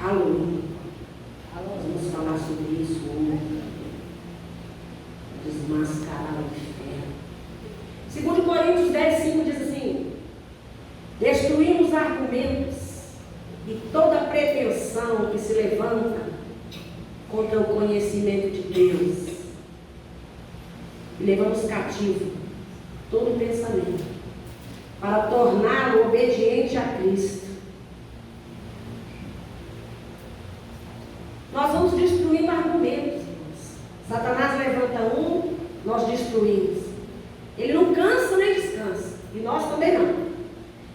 Aleluia. Vamos falar sobre isso hoje. Desmascarar o inferno. 2 Coríntios 10, 5 diz assim: destruímos argumentos e toda pretensão que se levanta contra o conhecimento de Deus, e levamos cativo todo pensamento para torná-lo obediente a Cristo. Nós vamos destruindo argumentos. Satanás levanta um, nós destruímos. Ele não cansa nem descansa, e nós também não.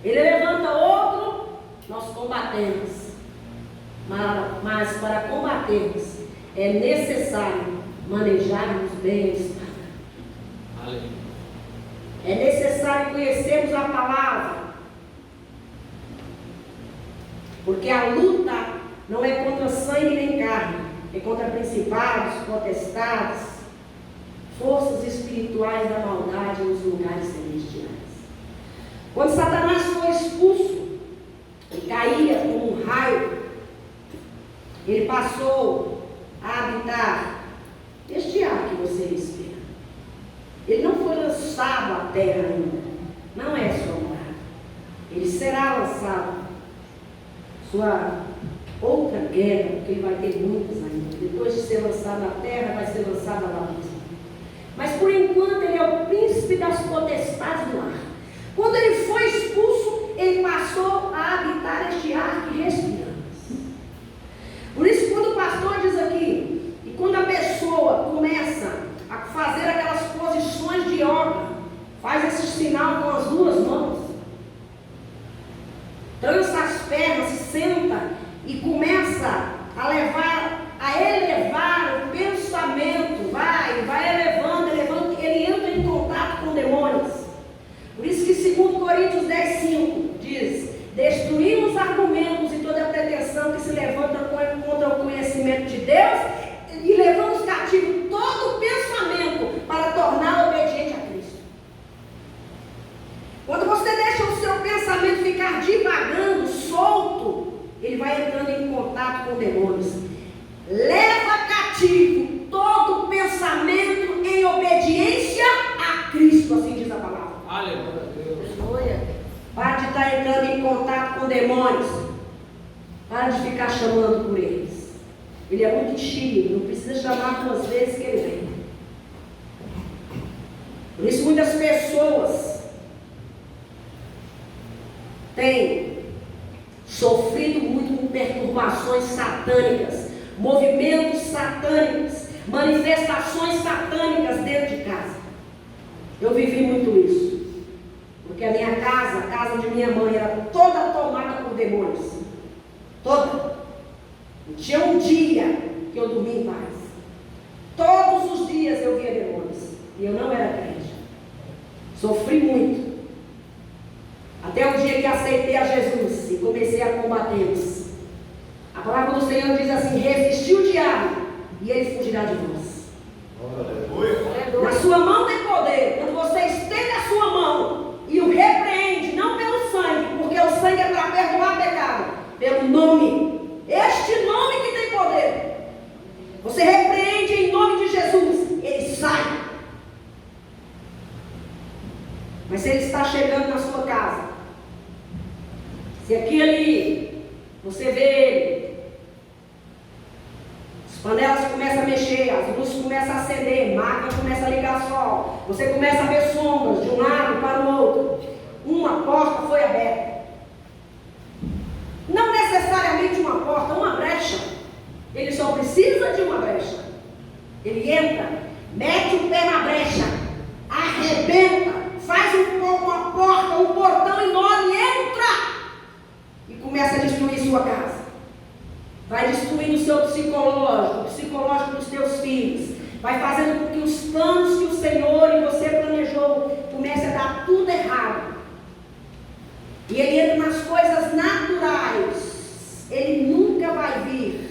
Ele levanta outro, nós combatemos. Mas para combatermos é necessário manejarmos bem a espada. É necessário conhecermos a palavra, porque a luta não é contra sangue nem carne, é contra principados, potestades, forças espirituais da maldade nos lugares celestiais. Quando Satanás foi expulso e caía como um raio, ele passou a habitar este ar que você respira. Ele não foi lançado à terra ainda, não é sua morada. Ele será lançado, sua outra queda, porque ele vai ter muitas ainda. Depois de ser lançado à terra, vai ser lançado ao abismo. Mas por enquanto ele é o príncipe das potestades do ar. Quando ele foi expulso, ele passou a habitar este ar que respiramos. Por isso, quando o pastor diz aqui, e quando a pessoa começa a fazer aquelas posições de yoga, faz esse sinal com as duas mãos, trança as pernas, se senta e começa a elevar o pensamento, vai elevando, ele entra em contato com demônios. Por isso que 2 Coríntios 10, 5 diz: destruímos argumentos e toda pretensão que se levanta contra o conhecimento de Deus, e levamos cativo todo pensamento para torná-lo obediente a Cristo. Quando você deixa o seu pensamento ficar divagando, solto, ele vai entrando em contato com demônios. Leva cativo todo pensamento em obediência a Cristo, assim diz a palavra. Aleluia. Para de estar entrando em contato com demônios. Para de ficar chamando por eles. Ele é muito tímido, não precisa chamar 2 vezes que ele vem. Por isso muitas pessoas têm sofrido muito com perturbações satânicas, movimentos satânicos, manifestações satânicas dentro de casa. Eu vivi muito isso, porque a minha casa, a casa de minha mãe, era toda tomada por demônios, toda. Não tinha um dia que eu dormia em paz. Todos os dias eu via demônios, e eu não era crente. Sofri muito, até o dia que aceitei a Jesus e comecei a combatê-los. A palavra do Senhor diz assim: resistir o diabo e ele fugirá de vós. Na sua mão tem poder. Quando você estende a sua mão e o repreende, não pelo sangue, porque o sangue é para perdoar pecado, pelo nome. Este nome que tem poder. Você repreende em nome de Jesus, ele sai. Mas se ele está chegando na sua casa, se aqui ali você vê ele, as panelas começam a mexer, as luzes começam a acender, máquina começa a ligar sol, você começa a ver sombras de um lado para o outro, uma porta foi aberta. Não necessariamente uma porta, uma brecha. Ele só precisa de uma brecha. Ele entra, mete o pé na brecha, arrebenta, faz uma porta, um portão enorme, entra e começa a destruir sua casa. Vai destruindo o seu psicológico, o psicológico dos teus filhos. Vai fazendo com que os planos que o Senhor e você planejou comece a dar tudo errado. E ele entra nas coisas naturais. Ele nunca vai vir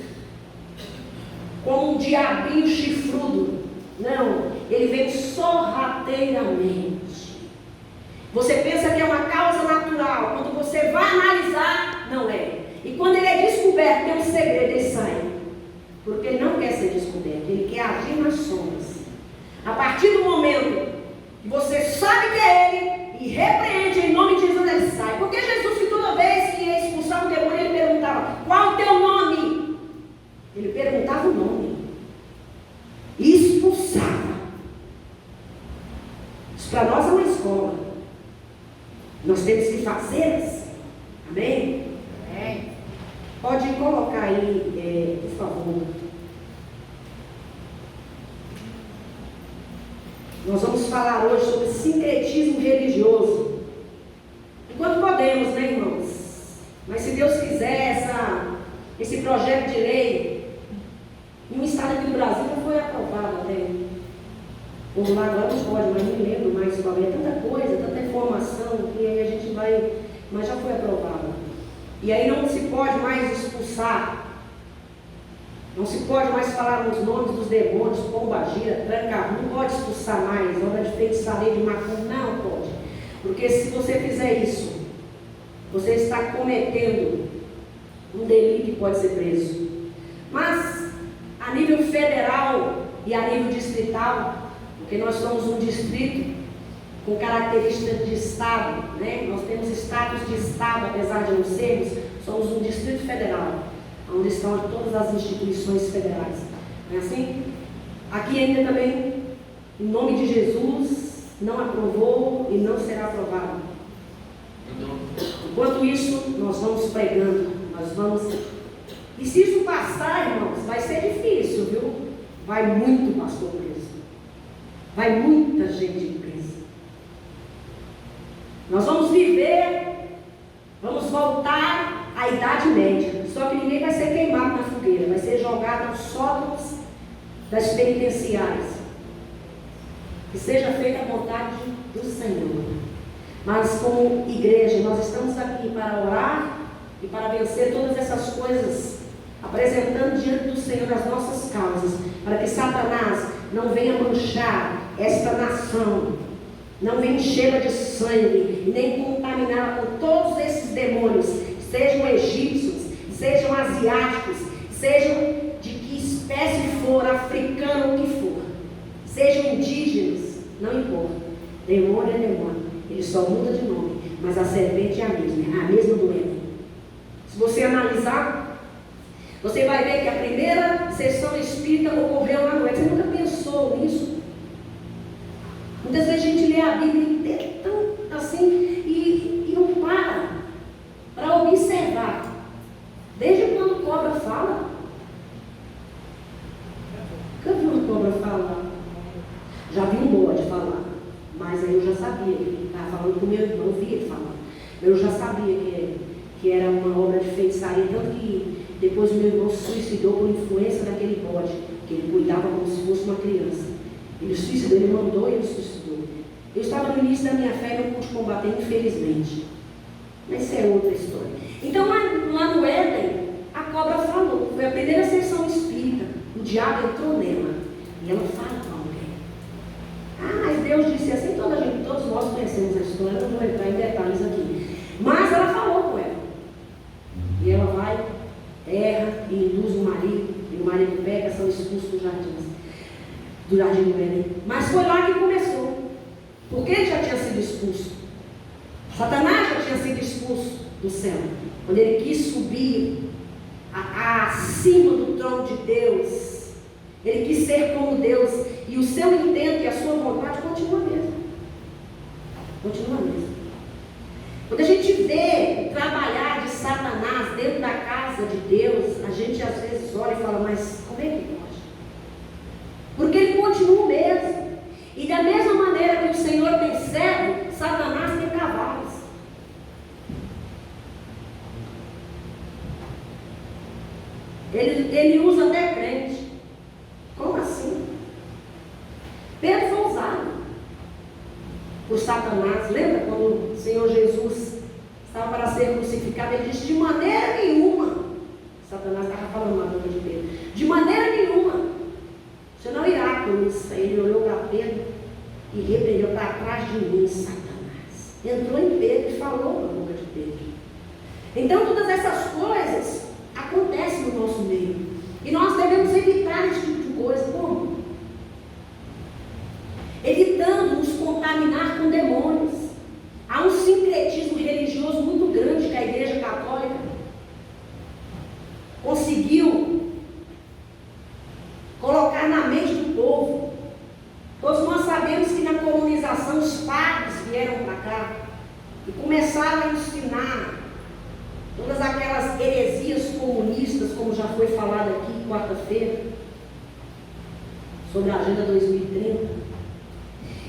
como um diabinho chifrudo. Não, ele vem sorrateiramente. Você pensa que é uma causa natural. Quando você vai analisar, não é. E quando ele é descoberto, descoberto, tem um segredo, ele sai. Porque ele não quer ser descoberto, ele quer agir nas sombras. A partir do momento que você sabe que é ele e repreende em nome de Jesus, ele sai. Porque Jesus, que toda vez que ia expulsar um demônio, ele perguntava: qual o teu nome? Ele perguntava o nome e expulsava. Isso para nós é uma escola. Nós temos que fazer assim. Amém? Amém. Pode colocar aí, por favor. Nós vamos falar hoje sobre sincretismo religioso. Enquanto podemos, né, irmãos? Mas se Deus quiser, esse projeto de lei, em um estado aqui do Brasil, não foi aprovado até. Por lá agora não pode, mas não lembro mais qual é. Tanta coisa, tanta informação, que aí a gente vai. Mas já foi aprovado. E aí não se pode mais expulsar. Não se pode mais falar nos nomes dos demônios, pombagira, tranca, não pode expulsar mais, obra de feitiçaria, de macumba, não pode. Porque se você fizer isso, você está cometendo um delito e pode ser preso. Mas, a nível federal e a nível distrital, porque nós somos um distrito com características de estado, né? Nós temos status de estado, apesar de não sermos, somos um distrito federal, onde estão todas as instituições federais. Não é assim? Aqui ainda também, em nome de Jesus, não aprovou e não será aprovado. Enquanto isso, nós vamos pregando, nós vamos... E se isso passar, irmãos, vai ser difícil, viu? Vai muito pastor preso. Vai muita gente presa. Nós vamos viver, vamos voltar à Idade Média. Só que ninguém vai ser queimado na fogueira, vai ser jogado nos sótãos das penitenciárias. Que seja feita a vontade do Senhor. Mas como igreja, nós estamos aqui para orar e para vencer todas essas coisas, apresentando diante do Senhor as nossas causas, para que Satanás não venha manchar esta nação, não venha enchê-la de sangue, nem contaminá-la com todos esses demônios, sejam egípcios, sejam asiáticos, sejam de que espécie for, africano, o que for, sejam indígenas, não importa, demônio é demônio, ele só muda de nome, mas a serpente é a mesma do Éden. Se você analisar, você vai ver que a primeira sessão espírita ocorreu lá no Éden. Você nunca pensou nisso? Muitas vezes a gente lê a Bíblia e tão assim, e não para observar. Desde quando cobra fala? Nunca vi uma cobra falar. Já vi um bode falar, mas aí eu já sabia que ele estava falando com meu irmão, eu vi ele falar. Eu já sabia que era uma obra de feitiçaria, tanto que depois o meu irmão se suicidou por influência daquele bode, que ele cuidava como se fosse uma criança. Ele suicidou, ele mandou e ele suicidou. Eu estava no início da minha fé e não pude combater, infelizmente. Mas isso é outra história. Então lá no Éden, a cobra falou, foi a primeira sessão espírita. O diabo entrou nela e ela fala para a mulher. Mas Deus disse assim, todos nós conhecemos a história, não vou entrar em detalhes aqui. Mas ela falou com ela. E ela vai, erra e induz o marido, e o marido pega, são expulsos do jardim do Éden. Mas foi lá que começou, porque ele já tinha sido expulso. Satanás já tinha sido expulso do céu, quando ele quis subir acima do trono de Deus. Ele quis ser como Deus, e o seu intento e a sua vontade continua mesmo. Continua mesmo. Quando a gente vê o trabalhar de Satanás dentro da casa de Deus, a gente às vezes olha e fala, mas como é que pode? Porque ele continua mesmo. E da mesma maneira que o Senhor tem servo, Satanás tem cavalos. Ele usa até crente. Como assim? Pedro foi usado por Satanás. Lembra quando o Senhor Jesus estava para ser crucificado? Ele disse, de maneira nenhuma. Satanás estava falando na boca de Pedro. De maneira nenhuma. Você não irá com isso. Ele olhou para Pedro e repreendeu, para trás de mim, Satanás. Entrou em Pedro e falou na boca de Pedro. Então todas essas coisas acontecem. acontece no nosso meio. E nós devemos evitar esse tipo de coisa. Como? Evitando nos contaminar com demônios. Há um sincretismo religioso muito grande que a Igreja Católica conseguiu colocar na mente do povo. Todos nós sabemos que na colonização os padres vieram para cá e começaram a ensinar todas aquelas heresias comunistas, como já foi falado aqui quarta-feira, sobre a Agenda 2030.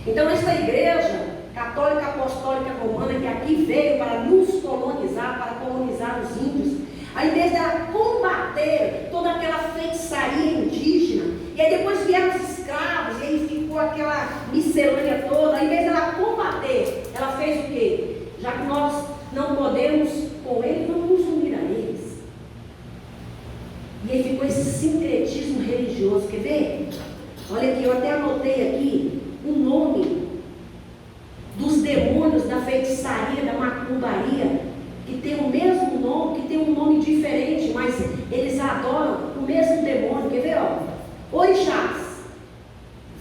Então, esta igreja católica apostólica romana, que aqui veio para nos colonizar, para colonizar os índios, ao invés dela combater toda aquela feitiçaria indígena, e aí depois vieram os escravos, e aí ficou aquela miscelânea toda, ao invés dela combater, ela fez o quê? Já que nós não podemos com eles, vamos nos unir a eles. E aí ficou esse sincretismo religioso, quer ver? Olha aqui, eu até anotei aqui o nome dos demônios da feitiçaria, da macumbaria, que tem o mesmo nome, que tem um nome diferente, mas eles adoram o mesmo demônio. Quer ver? Ó? Orixás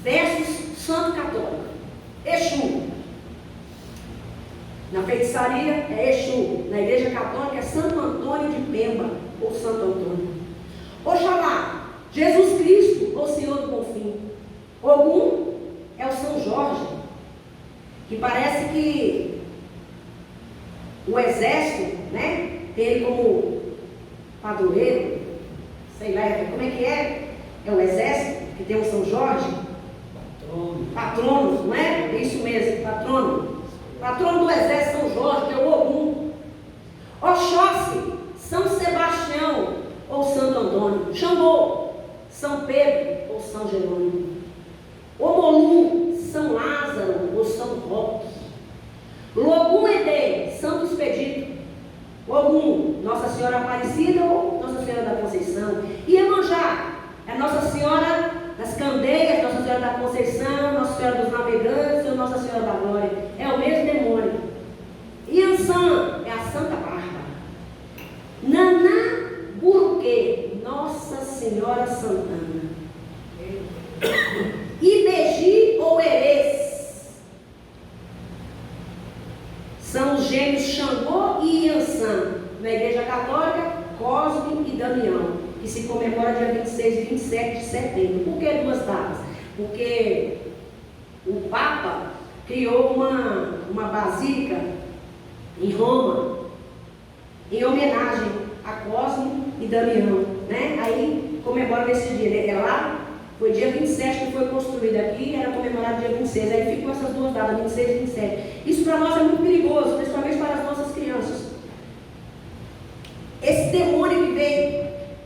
versus Santo Católico. Exu. Na feitiçaria é Exu. Na Igreja Católica é Santo Antônio de Pemba, ou Santo Antônio. Oxalá, Jesus Cristo, ou Senhor do Confim. Ogum é o São Jorge, que parece que o exército, né, tem ele como padroeiro, sei lá, como é que é? É o exército que tem o São Jorge? Patrono, não é? É isso mesmo, patrono. Patrono do exército São Jorge, que é o Ogum. Oxóssi, São Sebastião ou Santo Antônio. Xangô, São Pedro ou São Jerônimo. Omolu, São Lázaro ou São Roque. Logum Edê, Santo Expedito. Ogum, Nossa Senhora Aparecida ou Nossa Senhora da Conceição. Iemanjá, é Nossa Senhora das Candeias, Nossa Senhora da Conceição, Nossa Senhora dos Navegantes ou Nossa Senhora da Glória. É o mesmo demônio. Iansã é a Santa Bárbara. Naná Buruquê, Nossa Senhora Santana. Ibeji ou Erês são os gêmeos Xangô e Iansã. Na Igreja Católica, Cosme e Damião, que se comemora dia 26 e 27 de setembro. Por que duas datas? Porque o Papa criou uma basílica em Roma em homenagem a Cosme e Damião, né? Aí comemora nesse dia, né? É lá. Foi dia 27 que foi construído aqui, era comemorado dia 26. Aí ficou essas duas datas, 26 e 27. Isso para nós é muito perigoso, principalmente para as nossas crianças. Esse demônio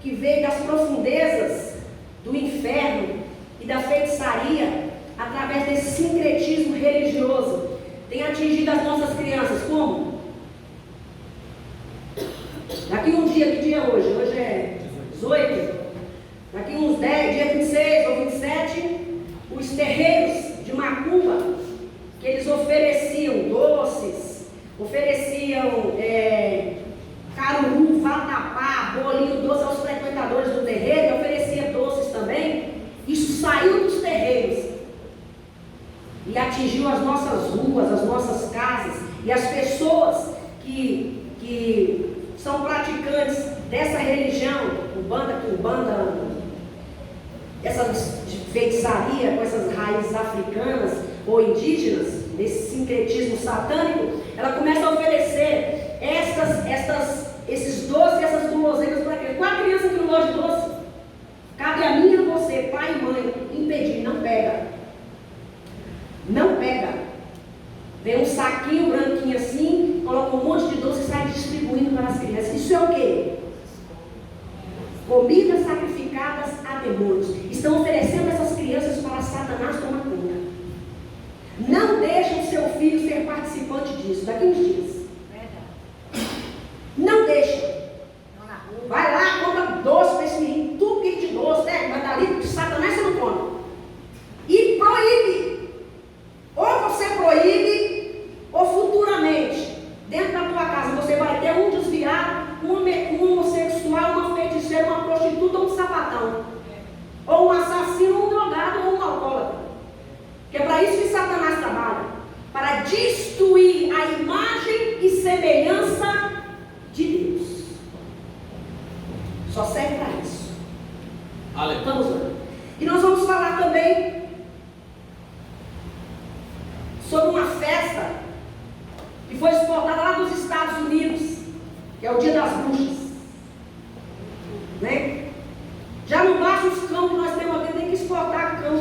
que veio das profundezas do inferno e da feitiçaria, através desse sincretismo religioso, tem atingido as nossas crianças. Como? Daqui um dia, que dia é hoje? Hoje é 18. Daqui uns 10, dia 26 ou 27, os terreiros de macumba, que eles ofereciam doces, ofereciam caruru, vatapá, bolinho doce aos frequentadores do terreiro, e oferecia doces também. Isso saiu dos terreiros e atingiu as nossas ruas, as nossas casas, e as pessoas que são praticantes dessa religião, umbanda, essa feitiçaria com essas raízes africanas ou indígenas, desse sincretismo satânico, ela começa a oferecer esses doces, essas guloseimas para criança. Qual a criança que não gosta de doce? Cabe a mim e a você, pai e mãe, impedir, não pega. Não pega. Vem um saquinho branquinho assim, coloca um monte de doce e sai distribuindo para as crianças. Isso é o quê? Comidas sacrificadas a demônios. Estão oferecendo essas crianças para Satanás tomar conta. Não deixe o seu filho ser participante disso. Daqui uns dias. Não deixa. Vai lá, compra doce para esse menino, tudo de doce, né? Mas dali de Satanás você não come. E proíbe. Ou você proíbe, ou futuramente, dentro da tua casa, você vai ter um desviado, um homossexual, uma feiticeira, uma Só serve para isso. Aleluia. Vamos lá. E nós vamos falar também sobre uma festa que foi exportada lá dos Estados Unidos, que é o Dia das Bruxas. Né? Já não basta os cães que nós temos aqui, tem que exportar cão.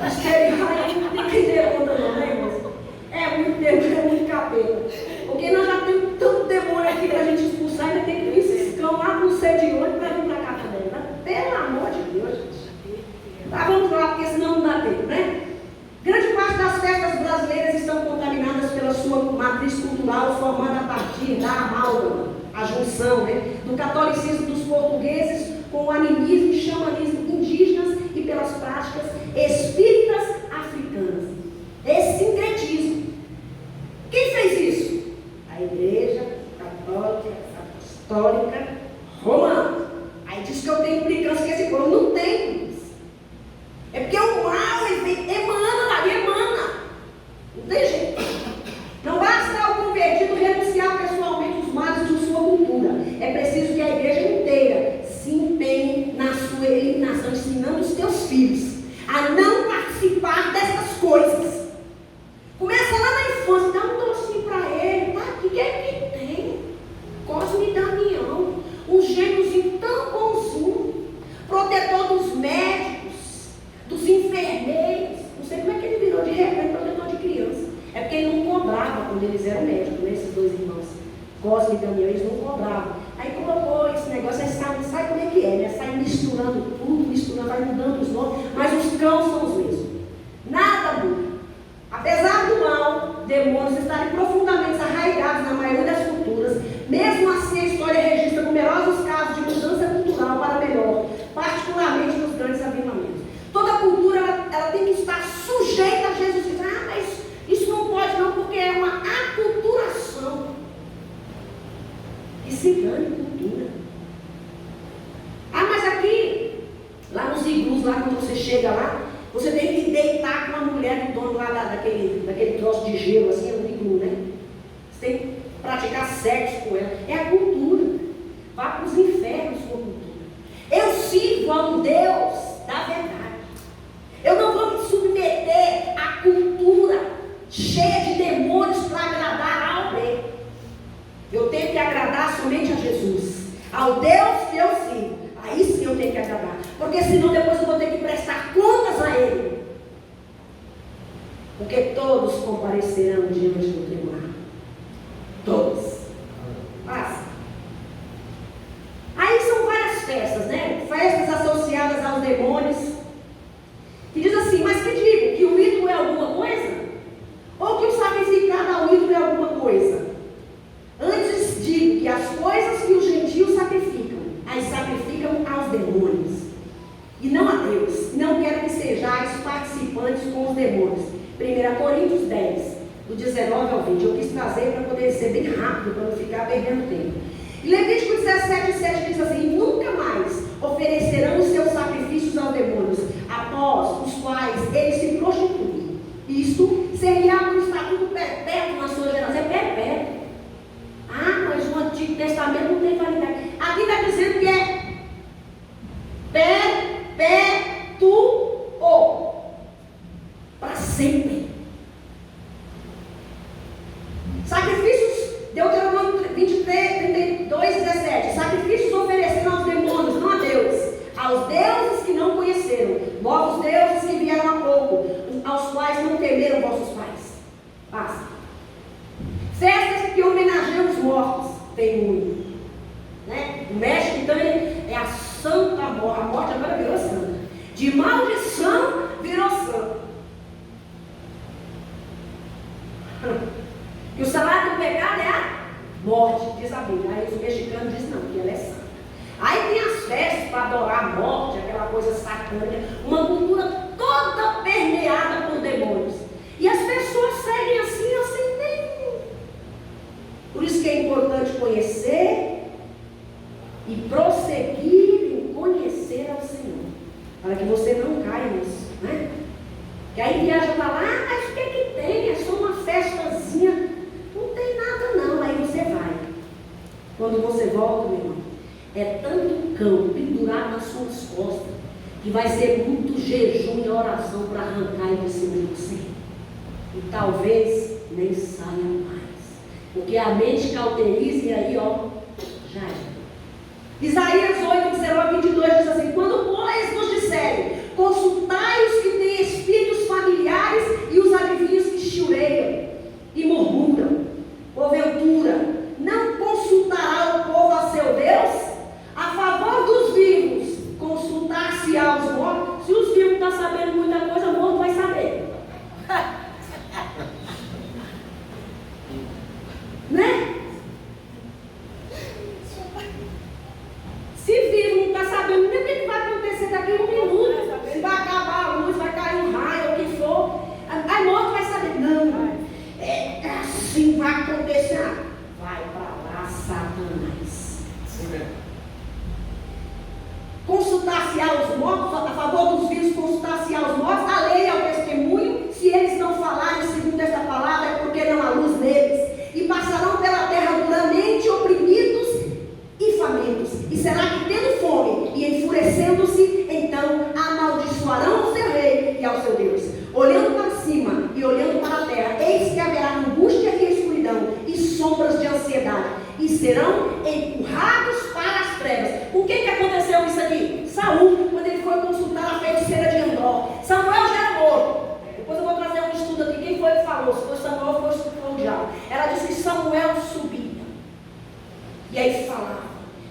Osteriais não tem que ter conta não, né, irmãos? É muito demônio, é muito capeta. Porque nós já temos tanto demônio aqui para a gente expulsar, ainda tem que vir esses cão lá não sei de onde para vir para cá também. Pelo amor de Deus, gente. Tá, vamos lá, porque senão não dá tempo, né? Grande parte das festas brasileiras estão contaminadas pela sua matriz cultural, formada a partir da amálgama, a junção, né, do catolicismo dos portugueses com o animismo e xamanismo indígenas e pelas práticas espíritas africanas. Esse sincretismo. Quem fez isso? A Igreja Católica Apostólica Romana. Aí diz que eu tenho implicância com esse povo. Não tem. É porque o mal emana dali, emana. Não tem jeito. Não basta o convertido renunciar pessoalmente os males de sua cultura. É preciso que a igreja inteira se empenhe na sua eliminação, ensinando os teus filhos a não participar dessas coisas. Começa lá na infância, dá um docinho para ele, tá? O que é que tem? Cosme e Damião, um gêniozinho tão bonzinho, protetor dos médicos, dos enfermeiros. Não sei como é que ele virou de repente protetor de criança. É porque ele não cobrava quando eles eram médicos, né, esses dois irmãos. Cosme e Damião, eles não cobravam. Aí colocou esse negócio, aí sabe como é que é, né? Sai misturando tudo, vai mudando os nomes, mas os cães são os mesmos. Nada muda. Apesar do mal, demônios estarem profundamente arraigados na maioria das culturas, mesmo assim a história registra numerosos casos de mudança cultural para melhor, particularmente nos grandes avivamentos. Toda cultura ela tem que estar sujeita a Jesus. Mas isso não pode não, porque é uma aculturação. E se engane cultura. Mas aqui, lá nos iglus, lá quando você chega lá, você tem que deitar com a mulher do dono lá daquele troço de gelo, assim, é um iglu, né? Você tem que praticar sexo com ela. É a cultura. Vá para os infernos com a cultura. Eu sirvo a um Deus da verdade. Eu não vou me submeter à cultura cheia de demônios para agradar alguém. Eu tenho que agradar somente a Jesus, ao Deus que eu sirvo. Aí sim eu tenho que agradar, porque senão depois eu vou ter que prestar contas a Ele. Porque todos comparecerão diante do tribunal. Todos. Mas aí são várias festas, né? Festas associadas aos demônios. Que diz assim, mas que digo? Que o ídolo é alguma coisa? Ou que o sacrificado ao ídolo é alguma coisa? Antes digo que as coisas que os gentios sacrificam, as sacrificam aos demônios, e não a Deus. Não quero que sejais participantes com os demônios. 1 Coríntios 10, do 19 ao 20. Eu quis trazer para poder ser bem rápido, para não ficar perdendo tempo. E Levítico 17, 7 diz assim: nunca mais oferecerão os seus sacrifícios aos demônios, após os quais eles se prostituem. Isto seria um estatuto perpétuo na sua geração. É perpétuo. Mas o Antigo Testamento não tem validade. Aqui está dizendo que é perpétuo, para sempre. Sacrifícios, Deuteronômio 23, 32, 17. Sacrifícios ofereceram aos demônios, não a Deus. Aos deuses que não conheceram, novos deuses que vieram há pouco, aos quais não temeram vossos pais. Basta. Festas que homenageiam os mortos, tem muito. Né? O México, então, é a santa morte. A morte agora virou santa. De maldição, virou santa. E o salário do pecado é a morte, diz a Bíblia. Aí os mexicanos dizem não, que ela é santa. Aí tem as festas para adorar a morte, aquela coisa satânica, uma cultura toda permeada por demônios. E as pessoas seguem assim, assim, nem. Por isso que é importante conhecer e prosseguir em conhecer ao Senhor, para que você não caia nisso, né? Que aí viaja para lá, mas o que é que tem? É só uma festazinha, não tem nada não, aí você vai. Quando você volta, meu irmão, É tanto cão pendurado nas suas costas que vai ser muito jejum e oração para arrancar ele de cima de você. E talvez nem saia mais. Porque a mente cauteriza e aí, ó, já é. Isaías 8, 19, 22 diz assim: quando, pois, vos disserem, consultai os que têm espíritos familiares e os adivinhos que chureiam e murmuram, porventura, não consultará o povo a seu Deus? A favor dos vivos, consultar-se-á os mortos. Se os vivos não estão sabendo muita coisa, o morto vai saber. Né? Se vivo não está sabendo nem o que vai acontecer daqui a um minuto, se vai acabar a luz, vai cair um raio, o que for, aí morto vai saber. Não, é assim vai acontecer. Vai para lá, Satanás. Consultar-se-á os mortos, a favor dos vivos, consultar-se-á os mortos, a lei é o testemunho. Se eles não falarem segundo esta palavra, é porque não há luz neles. E passarão pela terra duramente oprimidos e famintos. E será que tendo fome e enfurecendo-se, então amaldiçoarão o seu rei e ao seu Deus. Olhando para cima e olhando para a terra, eis que haverá angústia e escuridão e sombras de ansiedade. E serão empurrados para as trevas. O que aconteceu isso aqui? Saul, quando ele foi consultar a feiticeira de Endor, Samuel já era morto. Depois eu vou trazer um estudo aqui. Quem foi que falou? Se foi Samuel ou foi o diabo. Ela disse que Samuel subia. E aí falava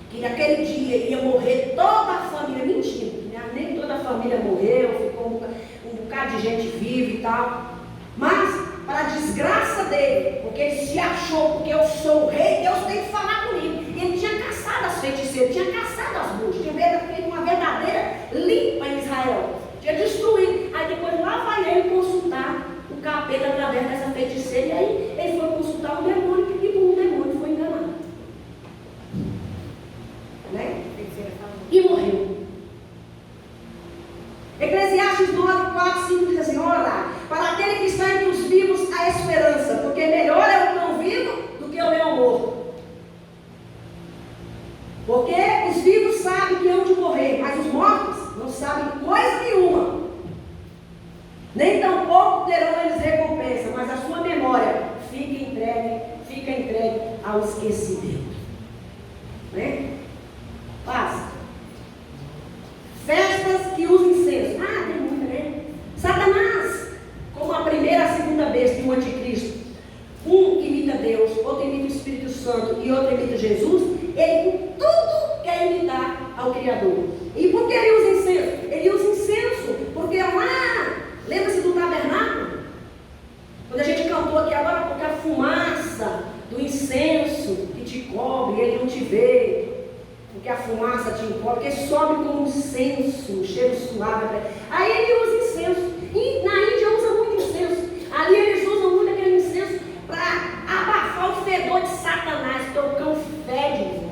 que naquele dia ia morrer toda a família. Mentira, né? Nem toda a família morreu, ficou um bocado de gente viva e tal. Mas, para a desgraça dele, porque ele se achou, porque eu sou o rei, Deus tem que falar comigo. E ele tinha caçado as feiticeiras, tinha caçado as bruxas, tinha feito uma verdadeira limpa em Israel. Tinha destruído. Aí depois lá vai ele consultar o capeta através dessa feiticeira. E aí ele foi consultar o demônio e o demônio foi enganado. Né? E morreu. Eclesiastes 9, 4, 5 diz assim: ora, para aquele que está entre os vivos há esperança, porque melhor é o cão vivo do que o leão morto. Porque os vivos sabem que hão de morrer, mas os mortos não sabem coisa nenhuma. Nem tampouco terão eles recompensa, mas a sua memória fica entregue ao esquecimento. Né? Passa. Festas que usam incenso. Ah, tem muita, né? Satanás, como a primeira e a segunda besta do anticristo, um imita Deus, outro imita o Espírito Santo e outro imita Jesus. Ele com tudo quer imitar ao Criador. E por que ele usa incenso? Ele usa incenso porque lá, lembra-se do tabernáculo? Quando a gente cantou aqui agora, porque a fumaça do incenso que te cobre, ele não te vê. Porque a fumaça te encobre, porque sobe como um incenso, um cheiro suave. Aí ele usa incenso. E na Índia usa muito incenso. Ali eles usam muito aquele incenso para abafar o fedor de Satanás, porque o cão fede.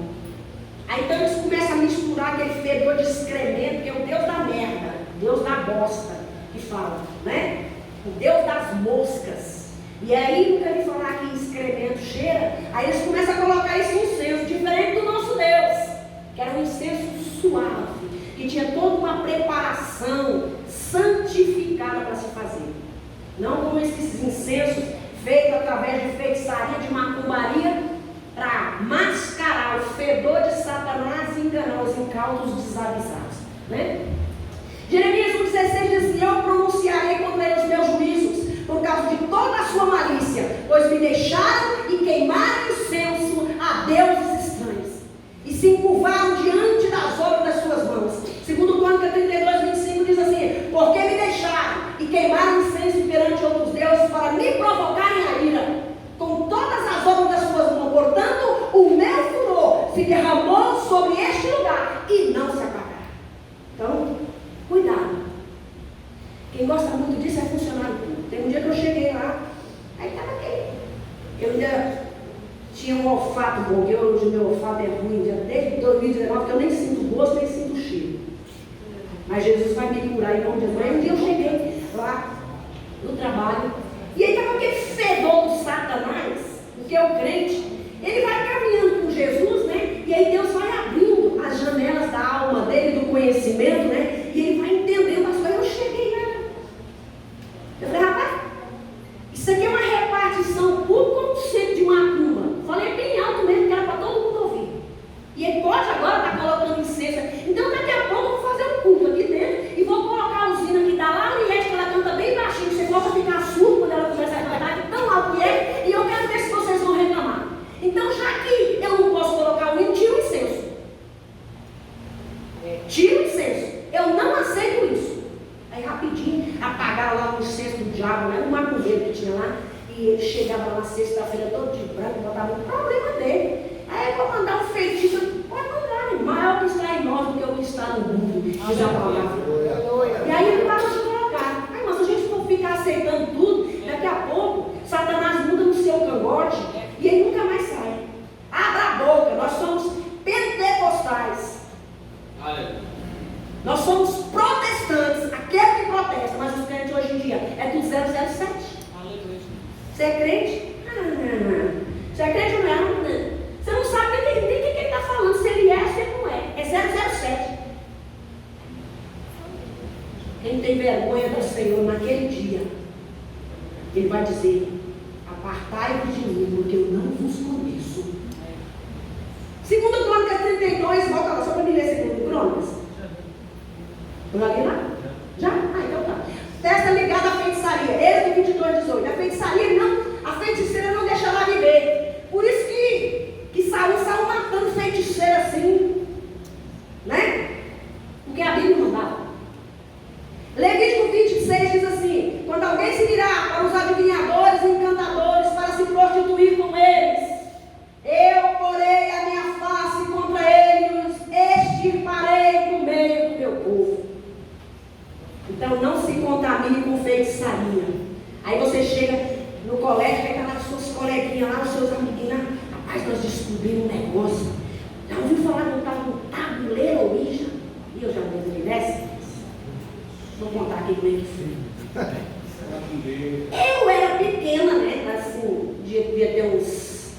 Aí então eles começam a misturar aquele fedor de excremento, que é o Deus da merda, Deus da bosta, que fala, né? O Deus das moscas. E aí, nunca vi falar que excremento cheira. Aí eles começam a colocar esse incenso, diferente do nosso Deus, que era um incenso suave, que tinha toda uma preparação santificada para se fazer. Não como esses incensos feitos através de feitiçaria, de macumbaria, para mascarar o fedor de Satanás e enganar os incautos desavisados. Né? Jeremias 1,16 diz assim: eu pronunciarei contra eles os meus juízos, por causa de toda a sua malícia, pois me deixaram e queimaram incenso a deuses estranhos, e se encurvaram diante das obras das suas mãos. Segundo Crônica 32:25 diz assim: porque me deixaram e queimaram incenso perante outros deuses para me provocarem a ira, com todas as obras das suas mãos. Portanto, o meu furor se derramou sobre este lugar e não se apagará. Então, cuidado. Quem gosta muito disso é funcionário público. Tem um dia que eu cheguei lá, aí estava aquele. Eu ainda tinha um olfato bom, que hoje o meu olfato é ruim, já desde 2019, que eu nem sinto gosto, nem sinto cheiro. Mas Jesus vai me curar em nome de Jesus. Aí um dia eu cheguei lá no trabalho, e aí estava aquele fedor do Satanás, porque o crente, ele vai caminhando com Jesus, né? E aí Deus vai abrindo as diz a palavra. E aí ele vai nos colocar. Ai, mas se a gente for ficar aceitando tudo, daqui a pouco Satanás muda no seu cangote e ele nunca mais sai. Abra a boca, nós somos pentecostais. Nós somos protestantes, aquele que protesta, mas os crentes hoje em dia é tudo 007. Você é crente? Você é crente ou não? Você não sabe nem o que ele está falando, se ele é ou se ele não é. É 007. Quem tem vergonha do Senhor naquele dia, ele vai dizer: apartai-vos de mim, porque eu não vos conheço. 2 Crônicas 32, volta lá, só para me ler 2 Crônicas. Eu já li lá? Já? Então tá. Festa ligada à feitiçaria. Êxodo 22, 18. A feitiçaria não, a feiticeira não deixa ela viver. Por isso que Saul saiu matando feiticeira assim, né? Porque a Bíblia não dá. Levítico 26 diz assim: quando alguém se virar para os adivinhadores e encantadores para se prostituir com eles, eu porei a minha face contra eles, extirparei do meio do meu povo. Então não se contamine com feitiçaria. Aí você chega no colégio, vai estar lá com suas coleguinhas, lá os seus amiguinhos. Rapaz, nós descobrimos um negócio. Já ouviu falar que eu estava no tabuleiro Ouija? E eu já me envelhece? Vou contar aqui como é que foi. Eu era pequena, né? Assim, devia ter uns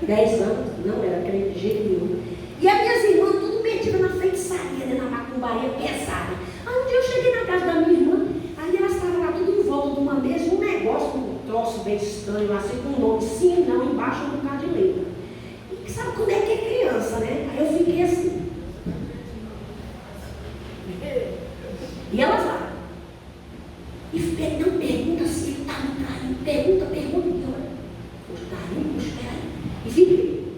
10 anos. Não era crente de jeito nenhum. E as minhas irmãs tudo metidas na feitiçaria, né? Na macumbaria pesada. Aí um dia eu cheguei na casa da minha irmã, aí elas estavam lá tudo em volta de uma mesa, um negócio, um troço bem estranho, assim, com um nome sim, não, embaixo um bocado de letra. E sabe quando é que é criança, né? Aí eu fiquei assim. E elas lá. E não pergunta se ele está me traindo. Pergunta. E eu traindo, espera aí. E fiquei.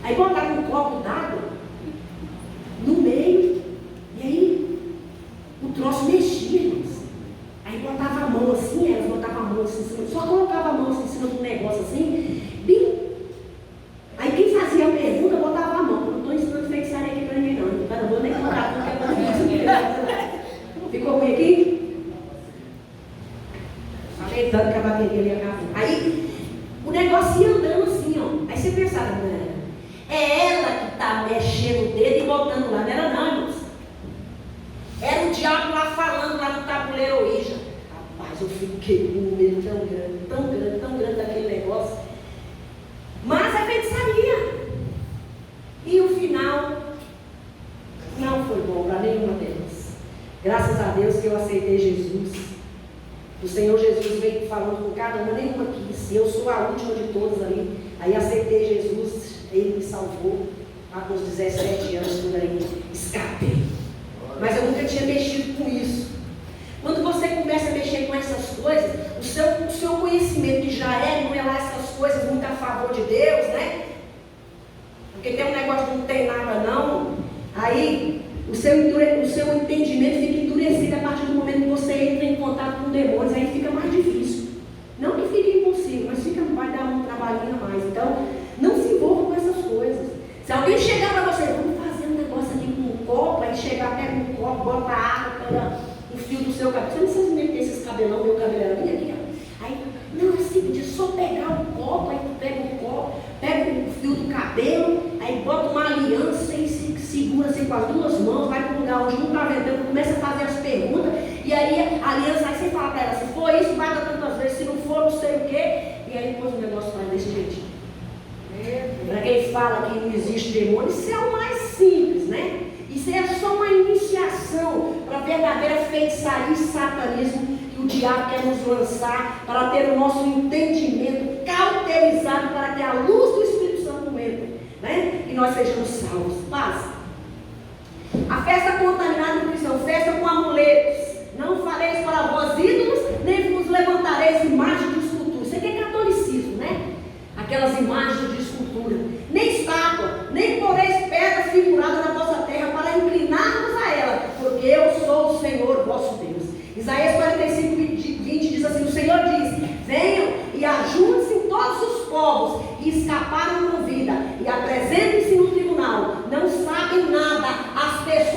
Aí botaram um copo d'água no meio. E aí o troço mexia, irmãos. Aí botava a mão assim, elas botavam a mão assim em cima. Só colocava a mão assim em cima de um negócio assim. Bim. Aí quem fazia a pergunta botava a mão. Eu não estou ensinando feitiçaria aqui para ninguém não. Não vou nem contar porque é para ficou ruim aqui? Ajeitando que a bateria ali acabou. Aí o negócio ia andando assim, ó. Aí você pensava, né? É ela que está mexendo o dedo e botando lá. Não era não, irmãos. Era o diabo lá falando lá no tabuleiro Ouija. Rapaz, eu fiquei com um medo tão grande daquele negócio. Mas é feitiçaria. E o final não foi bom para nenhuma delas. Graças a Deus que eu aceitei Jesus. O Senhor Jesus veio falando com cada uma, nenhuma quis. Eu sou a última de todas ali. Aí aceitei Jesus, Ele me salvou. Lá com os 17 anos, quando aí escapei. Mas eu nunca tinha mexido com isso. Quando você começa a mexer com essas coisas, o seu conhecimento que já não é lá essas coisas muito a favor de Deus, né? Porque tem um negócio que não tem nada não. Aí o seu entendimento fica endurecido a partir do momento que você entra em contato com demônios, aí fica mais difícil. Não que fique impossível, mas vai dar um trabalhinho a mais. Então, não se envolva com essas coisas. Se alguém chegar para você, vamos fazer um negócio aqui com um copo, aí chegar, pega um copo, bota água, pega o fio do seu cabelo. Você não precisa meter esses cabelão, meu cabelo era bem aqui, ó. Aí, não, assim, de só pegar o copo, aí tu pega o copo, pega o fio do cabelo, aí bota uma aliança e se segura assim com as duas mãos, vai para um lugar onde não está ventando, começa a fazer as perguntas, e aí a aliança, aí você fala para ela, se for isso, bata tantas vezes, se não for, não sei o quê, e aí depois o negócio vai desse jeitinho. Para quem fala que não existe demônio, isso é o mais simples, né? Isso é só uma iniciação para a verdadeira feitiçaria e satanismo que o diabo quer nos lançar para ter o nosso entendimento cauterizado para que a luz do Espírito Santo não entre, né? E nós sejamos salvos. Paz. A festa contaminada de prisão, festa com amuletos. Não fareis para vós ídolos, nem vos levantareis imagens de escultura. Isso aqui é catolicismo, né? Aquelas imagens de escultura. Nem estátua, nem poreis pedra figurada na vossa terra para inclinar-vos a ela, porque eu sou o Senhor vosso Deus. Isaías 45, 20 diz assim, o Senhor diz, venham e ajudem-se todos os povos que escaparam com vida e apresentem-se no tribunal. Não sabem nada as pessoas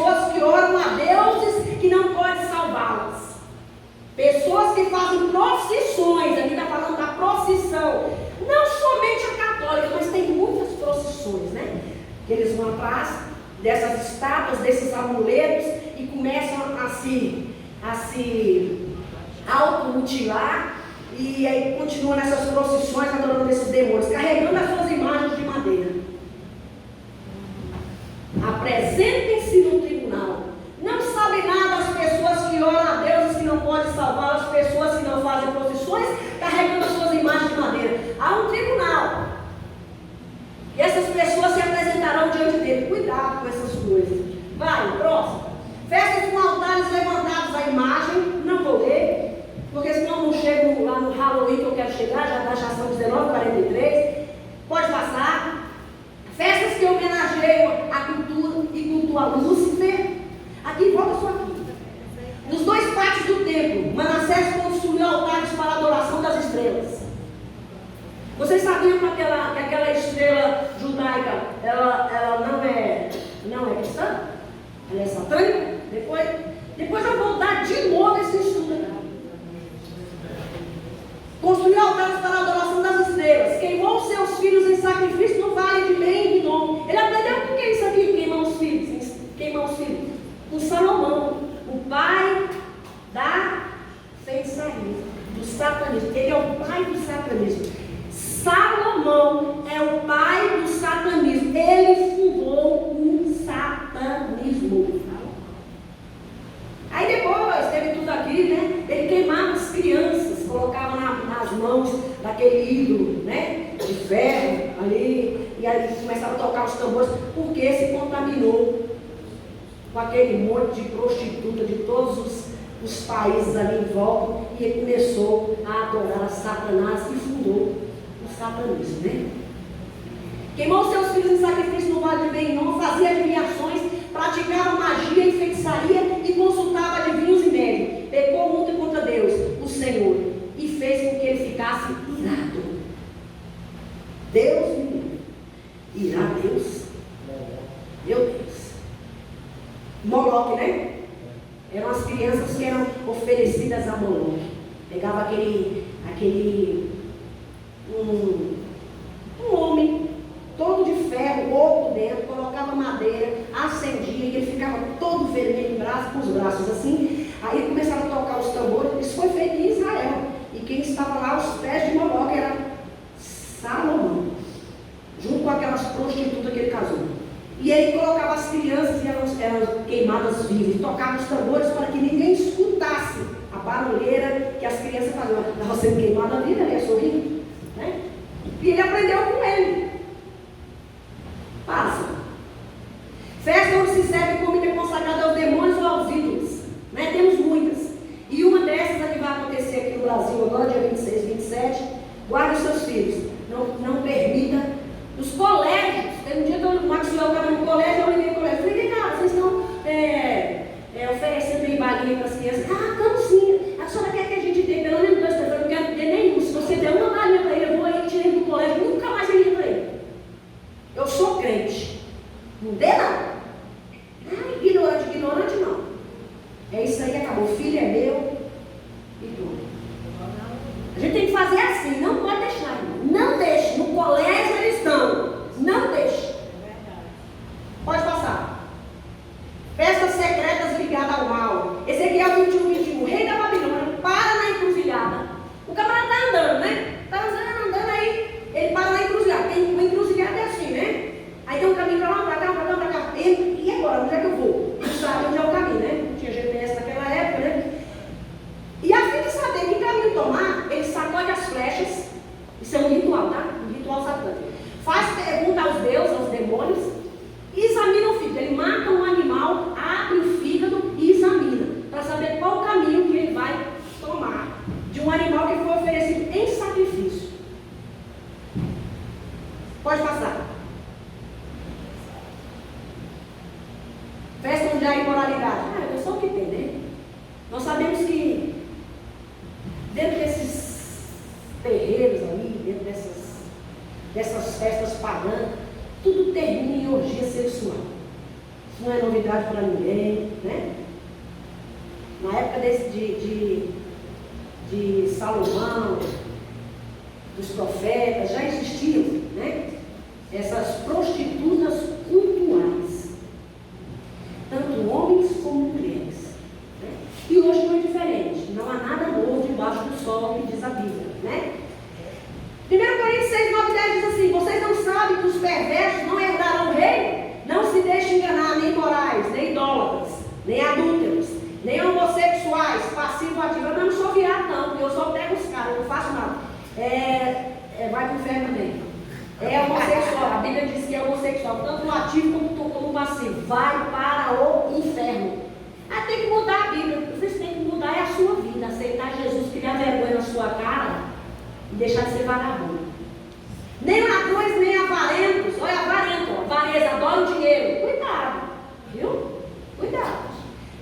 Eles vão atrás dessas estátuas, desses amuletos e começam a se automutilar, e aí continuam nessas procissões adorando esses demônios, carregando as suas imagens de madeira. Apresentem-se no tribunal. Não sabem nada as pessoas que oram a Deus e que não podem salvar, as pessoas que não fazem procissões, carregando as suas imagens de madeira. Há um tribunal. E essas pessoas se apresentarão diante dele. Cuidado com essas coisas. Vai, próximo. Festas com altares levantados à imagem. Não vou ler, porque senão não chego lá no Halloween que eu quero chegar. Já são 19h43. Pode passar. Festas que homenageiam a cultura e cultuam Lúcifer. Aqui, volta só aqui. Nos dois pátios do templo, Manassés construiu altares para a adoração das estrelas. Vocês sabiam que aquela estrela judaica, ela não é cristã? Ela é satânica? Depois eu vou dar de novo esse estudo aqui. Construiu altares para a adoração das estrelas. Queimou seus filhos em sacrifício no vale de Ben e Rinom. Ele aprendeu com quem isso aqui? Queimar os filhos. Com Salomão, o pai da feitiçaria, do satanismo. Ele é o pai do satanismo. Salomão é o pai do satanismo. Ele fundou o satanismo. Aí depois teve tudo aqui, né? Ele queimava as crianças, colocava nas mãos daquele ídolo, né? De ferro ali, e aí começava a tocar os tambores, porque se contaminou com aquele monte de prostituta de todos os países ali em volta, e ele começou a adorar a Satanás e fundou o satanismo, né? Queimou seus filhos em sacrifício no vale de Ben-Hinom, fazia adivinhações, praticava magia e feitiçaria e consultava adivinhos e médicos. Pecou muito contra Deus, o Senhor, e fez com que ele ficasse irado. Deus me livre. Irá Deus? Meu Deus. Moloque, né? Eram as crianças que eram oferecidas a Moloque. Pegava um homem todo de ferro, oco dentro, colocava madeira, acendia, e ele ficava todo vermelho com os braços assim. Aí começava a tocar os tambores. Isso foi feito em Israel. E quem estava lá aos pés de Moloque era Salomão, junto com aquelas prostitutas que ele casou. E ele colocava as crianças e eram queimadas vivas, e tocava os tambores para que ninguém escutasse a barulheira que as crianças faziam. Estava sendo queimada viva, ele ia sorrindo, né? E ele aprendeu com ele. Passa. Festa onde se serve comida consagrada aos demônios ou aos ídolos, né? Temos muitas. E uma dessas é que vai acontecer aqui no Brasil agora, dia 26, 27. Guarde os seus filhos. Não permita. Os colégios, tem um dia que o Maxwell estava no colégio, eu liguei no colégio, falei, cara, vocês estão oferecendo aí balinha para as crianças? Ah, estamos sim. A senhora quer que a gente dê pelo menos 2 pessoas? Eu não quero ter nenhum. Se você der uma balinha para ele, eu vou aí tirar ele do colégio, nunca mais ele para ele. Eu sou crente. Não dê não. Ignorante não. É isso aí, acabou. O filho é meu e tudo. A gente tem que fazer assim, não pode deixar, irmão. Não deixe. No colégio eles estão. Não deixe. Pode passar. Festas secretas ligadas ao mal. Ezequiel 21, rei da Babilônia, para na encruzilhada. O camarada está andando, né? Está andando aí. Ele para na encruzilhada. Tem uma encruzilhada é assim, né? Aí tem um caminho para lá, para cá, para cá, para cá. E agora? Onde é que eu vou? Ele sabe onde é o caminho, né? Não tinha GPS naquela época, né? E a fim de saber que caminho tomar, ele sacode as flechas. Isso é um ritual, tá? Um ritual satânico. Faz pergunta aos deuses, aos demônios, e examina o fígado. Ele mata um animal, abre o fígado e examina, para saber qual o caminho que ele vai tomar de um animal que foi oferecido em sacrifício. Pode passar. Festa onde há imoralidade. É só o que tem, né? Nós sabemos que dentro desses terreiros ali, dentro dessas festas pagãs, tudo termina em orgia sexual. Isso não é novidade para ninguém, né? Na época de Salomão, dos profetas, já existiam, né? Essas prostitutas passivo ativo. Eu não sou viado, não, eu só pego os caras, eu não faço nada. Vai para o inferno também. É homossexual, a Bíblia diz que é homossexual, tanto o ativo como o passivo. Vai para o inferno. Tem que mudar a Bíblia. Vocês têm que mudar a sua vida, aceitar Jesus, criar vergonha na sua cara e deixar de ser vagabundo. Nem ladrões, nem avarentos. Olha, avarento, avareza, adora o dinheiro. Cuidado, viu? Cuidado.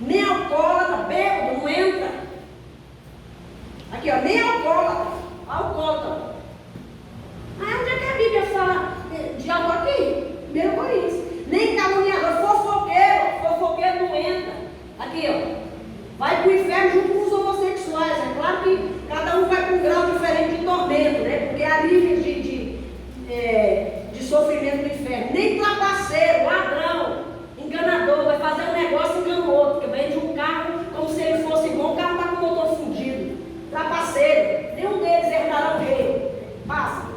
Nem alcoólatra, bêbado, não entra. Aqui, ó, nem alcoólatra. Onde é que a Bíblia fala de algo aqui? 1 Coríntios. Nem caluniador, fofoqueiro não entra. Aqui, ó. Vai para o inferno junto com os homossexuais. É claro que cada um vai com um grau diferente de tormento, né? Porque há níveis de sofrimento no inferno. Nem trapaceiro, ladrão, enganador, vai fazer um negócio e engana o outro. Porque vende um carro como se ele fosse bom, o carro está com o motor fundido. Trapaceiro, nenhum deles herdará o reino. Passa.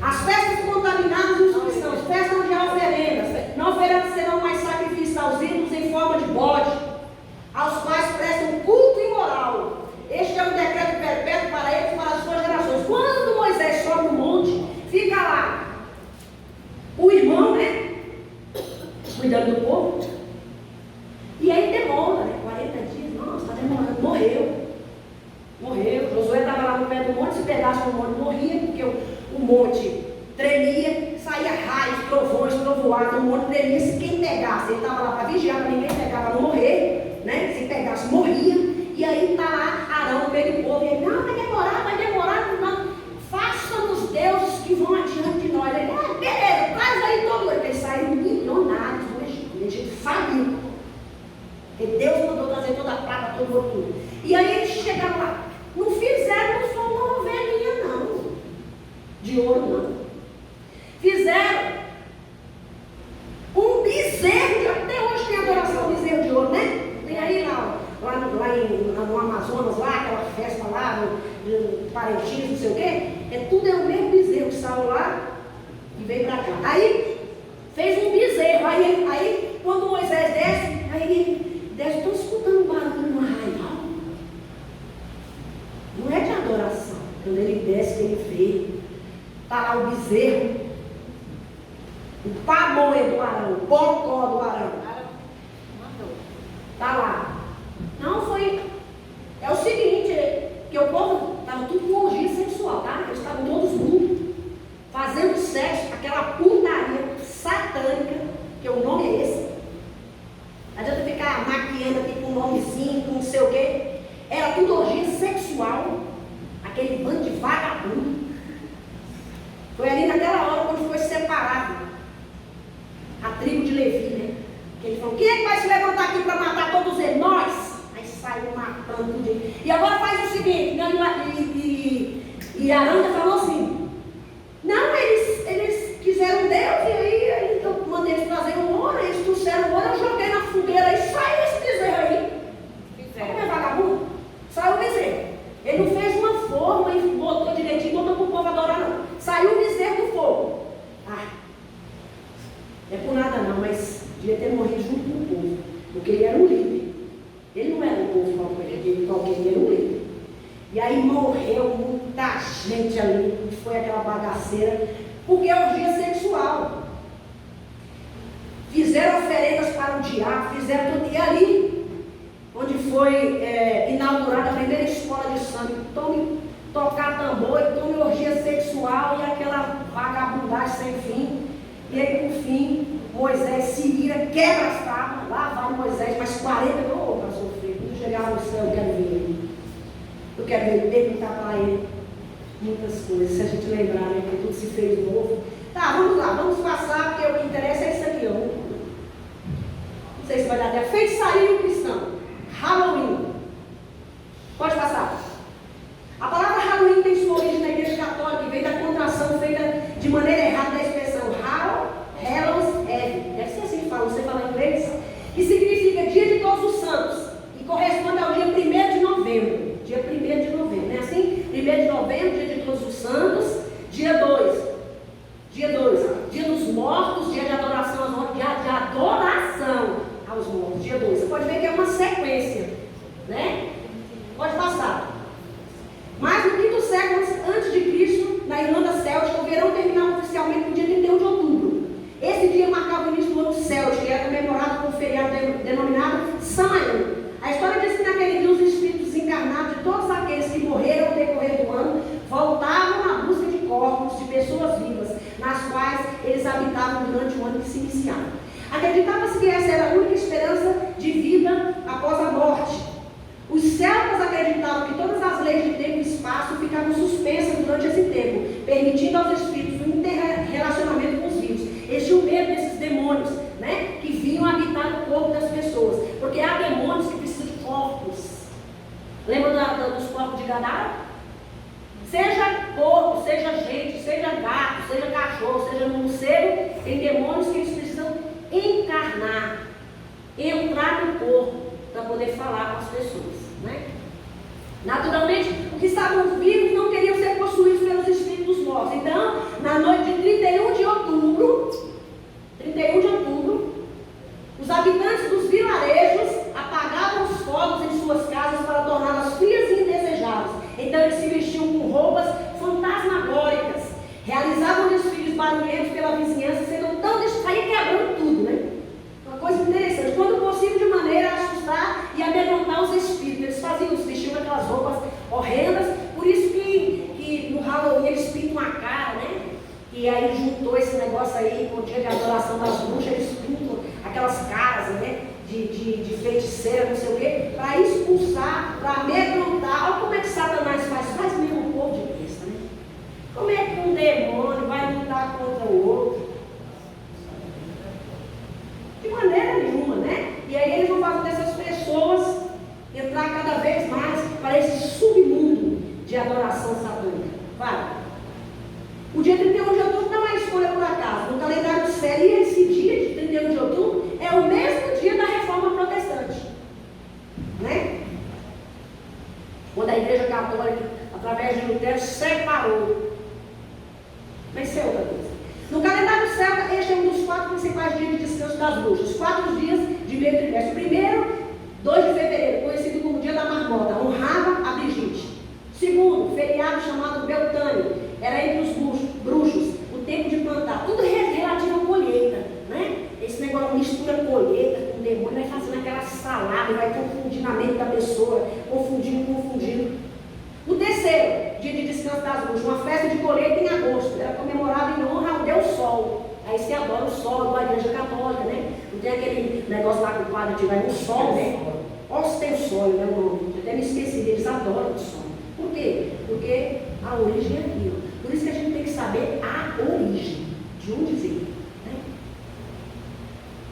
As festas contaminadas e os cristãos, festas de oferendas. Não oferecerão mais sacrifícios aos ídolos em forma de bode, aos quais prestam culto imoral. Este é um decreto perpétuo para eles e para as suas gerações. Quando Moisés sobe no monte, fica lá o irmão, né? Cuidando do povo. E aí demora, né? 40 dias. Nossa, está demorando. Morreu. Josué estava lá no pé do monte. Se pegasse no monte, morria, porque o monte tremia, saía raios, trovões, trovoadas, o monte tremia. Se quem pegasse, ele estava lá para vigiar, para ninguém pegar, para não morrer, né? Se pegasse, morria. E aí está lá Arão no meio do povo. E ele, não, vai demorar, não. Faça-nos deuses que vão adiante de nós. Ele, beleza, traz aí todo mundo. Eles saíram milionários do Egito. O Egito faliu. Porque Deus mandou trazer toda a prata, todo o ouro. E aí eles chegaram lá. Não fizeram só uma ovelhinha, não. De ouro, não. Fizeram um bezerro. Até hoje tem adoração bezerro de ouro, né? Tem aí lá no Amazonas, lá, aquela festa lá, no Parintins, não sei o quê. Tudo é o mesmo bezerro que saiu lá e veio pra cá. Aí fez um bezerro. Aí quando Moisés desce, aí ele desce, estou escutando um barulho no arraial. Não é de adoração. Quando ele desce, ele veio. Está lá o bezerro, o pamonha do Arão, o bocó do Arão. Está lá. Não foi. É o seguinte, que o povo estava tudo com orgia sexual, tá? Eles estavam todos nus, fazendo sexo, aquela putaria satânica, que o nome é esse. Não adianta ficar maquiando aqui com um nomezinho, com não sei o quê. Era tudo orgia sexual, aquele bando de vagabundo. Foi ali naquela hora quando foi separado a tribo de Levi, né? Que ele falou, quem é que vai se levantar aqui para matar todos eles? Nós! Aí saiu matando tudo. E agora faz o seguinte, e Arão falou assim, não, eles quiseram Deus, e aí eu mandei eles trazerem um ouro, eles trouxeram o ouro, eu joguei na fogueira, e saiu esse bezerro aí. Como é vagabundo? Saiu o bezerro. Ele não fez uma forma e botou direitinho, botou para o povo adorar, não. Saiu o bezerro do fogo. É por nada não, mas devia ter morrido junto com o povo, porque ele era um líder. Ele não era um povo qualquer, ele era um líder. E aí morreu muita gente ali, e foi aquela bagaceira, porque é orgia sexual. Fizeram oferendas para o diabo, fizeram tudo, e ali, onde foi inaugurada a primeira escola de sangue, tocar tambor, tome orgia sexual e aquela vagabundagem sem fim. E aí, por fim, Moisés se vira, quebra as tábuas, lá vai Moisés, mas 40 para sofrer. Quando chegar no céu, eu quero ver ele. Eu quero ver ele, perguntar para ele muitas coisas, se a gente lembrar, né, que tudo se fez novo. Tá, vamos lá, vamos passar, porque o que interessa é isso aqui, ó. Não sei se vai dar tempo. Feitiçaria cristão. Halloween. Pode passar. A palavra Halloween tem sua origem na igreja católica e vem da contração feita de maneira errada da expressão Hallows Eve. Deve ser assim que fala, você fala em inglês? Que significa Dia de Todos os Santos e corresponde ao dia 1º de novembro. Dia 1º de novembro, não é assim? 1º de novembro, Dia de Todos os Santos. Dia 2, Dia dos Mortos. inicial. Acreditava-se que essa era a única esperança de vida após a morte. Os celtas acreditavam que todas as leis de tempo e espaço ficavam suspensas durante esse tempo, permitindo aos espíritos um interrelacionamento com os vivos. Eles tinham medo desses demônios, né, que vinham habitar o corpo das pessoas, porque há demônios que precisam de corpos. Lembra dos corpos de Gadara? Seja porco, seja gente, seja gato, seja cachorro, seja morcego, tem demônios que eles precisam encarnar, entrar no corpo para poder falar com as pessoas, né? Naturalmente, os que estavam vivos não queriam ser possuídos pelos espíritos mortos. Então, na noite de 31 de outubro, os habitantes dos vilarejos apagavam os fogos em suas casas para torná-las frias e indesejáveis. Então eles se vestiam com roupas fantasmagóricas, realizavam desfiles barulhentos pela vizinhança, sendo tão saía quebrando tudo, né? Uma coisa interessante, quando possível, de maneira a assustar e amedrontar os espíritos. Eles faziam, vestiam aquelas roupas horrendas, por isso que no Halloween eles pintam a cara, né? E aí juntou esse negócio aí com o dia de adoração das bruxas, eles pintam aquelas caras, né? De feiticeira, não sei o quê, para expulsar, para amedrontar. Olha como é que Satanás faz mesmo um povo de besta, né? Como é que um demônio vai lutar contra o outro? De maneira nenhuma, né? E aí eles vão fazer dessas pessoas entrar cada vez mais para esse submundo de adoração satânica. Vai. O dia 31 de outubro não é escolha por acaso. No calendário do céu, e esse dia de 31 de outubro é o mesmo dia da Reforma Protestante, né? Quando a Igreja Católica, através de Lutero, separou. Mas isso é outra coisa. No calendário celta, este é um dos 4 principais dias de descanso das bruxas. 4 dias de meio trimestre. O primeiro, 2 de fevereiro, conhecido como Dia da Marmota, honrava a Brigitte. Segundo, feriado chamado Beltane, era entre os bruxos, o tempo de plantar. Tudo relativo à colheita, né? Esse negócio mistura colheita com demônio, vai fazendo aquela salada, vai confundindo a mente da pessoa, confundindo. O terceiro, dia de descanso das bruxas, uma festa de colheita em agosto, era comemorada em honra ao Deus Sol. Aí se adora o sol da Igreja Católica, né? Não tem aquele negócio lá que o padre tira no sol, né? Ó, se tem o sol, né? Eu até me esqueci, eles adoram o sol. Por quê? Porque a origem é aquilo. Por isso que a gente tem que saber a origem, de onde veio, né?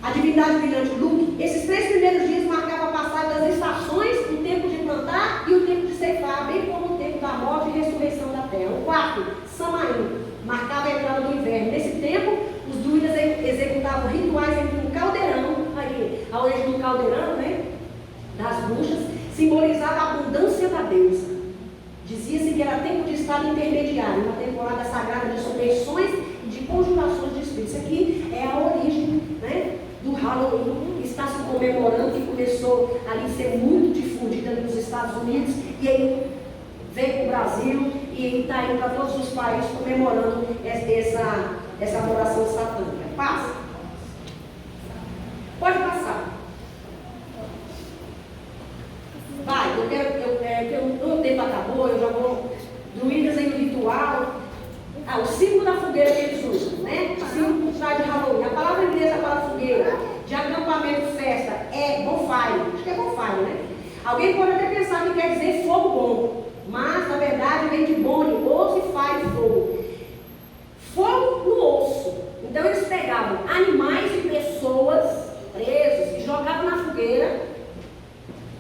A divindade brilhante Luke, esses 3 primeiros dias marcavam a passagem das estações, o tempo de plantar e o tempo de ceifar, bem como o tempo da morte e ressurreição da terra. O quarto, Samaim, marcava a entrada do inverno. Nesse tempo, os druidas executavam rituais entre um caldeirão, aí, a origem do caldeirão, né, das bruxas, simbolizava a abundância da deusa. Dizia-se que era tempo de estado intermediário, uma temporada sagrada de subversões e de conjurações de espíritos. Isso aqui é a origem, né, do Halloween, que está se comemorando, que começou ali a ser muito difundida nos Estados Unidos, e aí veio para o Brasil, e está indo para todos os países comemorando essa adoração satânica. Passa. Pode passar. Vai, o tempo acabou, eu já vou. Druidas em ritual. O símbolo da fogueira que eles usam, né? O símbolo por trás de Halloween. A palavra inglesa para fogueira, de acampamento, festa, é bonfire. Acho que é bonfire, né? Alguém pode até pensar que quer dizer fogo bom, mas na verdade vem de bone, osso e fire, fogo. Fogo no osso. Então eles pegavam animais e pessoas presos e jogavam na fogueira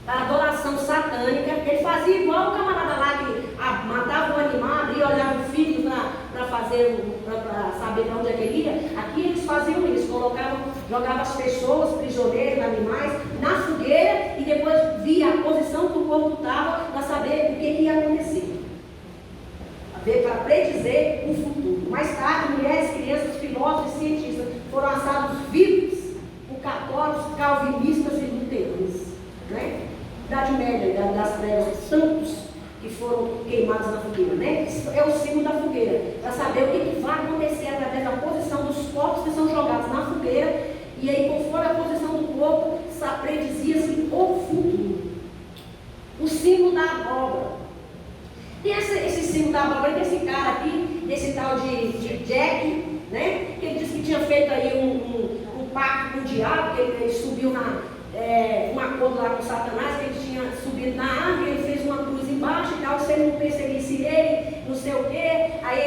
para adoração satânica. Ele fazia igual o camarada lá que matava um animal, abria, olhava o filho para saber para onde é que ele ia. Aqui eles faziam isso, jogavam as pessoas, prisioneiros, animais, na fogueira e depois via a posição que o corpo estava para saber o que ia acontecer. Para predizer o futuro. Mais tarde, mulheres, crianças, filósofos e cientistas foram assados vivos por católicos, calvinistas e luteranos, né? Idade Média, das trevas, santos que foram queimados na fogueira, né? Isso é o símbolo da fogueira, para saber o que vai acontecer através da posição dos corpos que são jogados na fogueira, e aí, conforme a posição do corpo, predizia-se o futuro. O símbolo da abóbora. Tem esse símbolo da abóbora, tem esse cara aqui, esse tal de Jack, né? Que ele disse que tinha feito aí um pacto com o diabo, que ele subiu um acordo lá com Satanás, que ele tinha subido na árvore, ele fez uma cruz embaixo e tal, se ele não perseguisse ele, não sei o quê, aí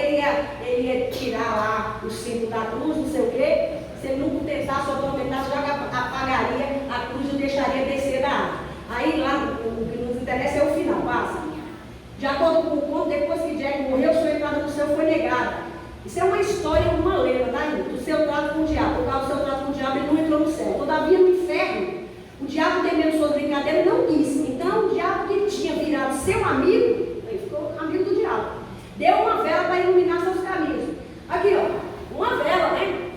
ele ia tirar lá o símbolo da cruz, não sei o quê, se ele não tentasse ou atormentasse, já apagaria a cruz e o deixaria descer da árvore. Aí lá, o que nos interessa é o final, passa. De acordo com o conto, depois que Jack morreu, sua entrada no céu foi negada. Isso é uma história, uma lenda, tá, irmão? Do seu trato com o diabo. Por causa do seu trato com o diabo, ele não entrou no céu. Todavia, no inferno, o diabo, temendo suas brincadeiras, não quis. Então, o diabo que tinha virado seu amigo, ele ficou amigo do diabo, deu uma vela para iluminar seus caminhos. Aqui, ó, uma vela, né?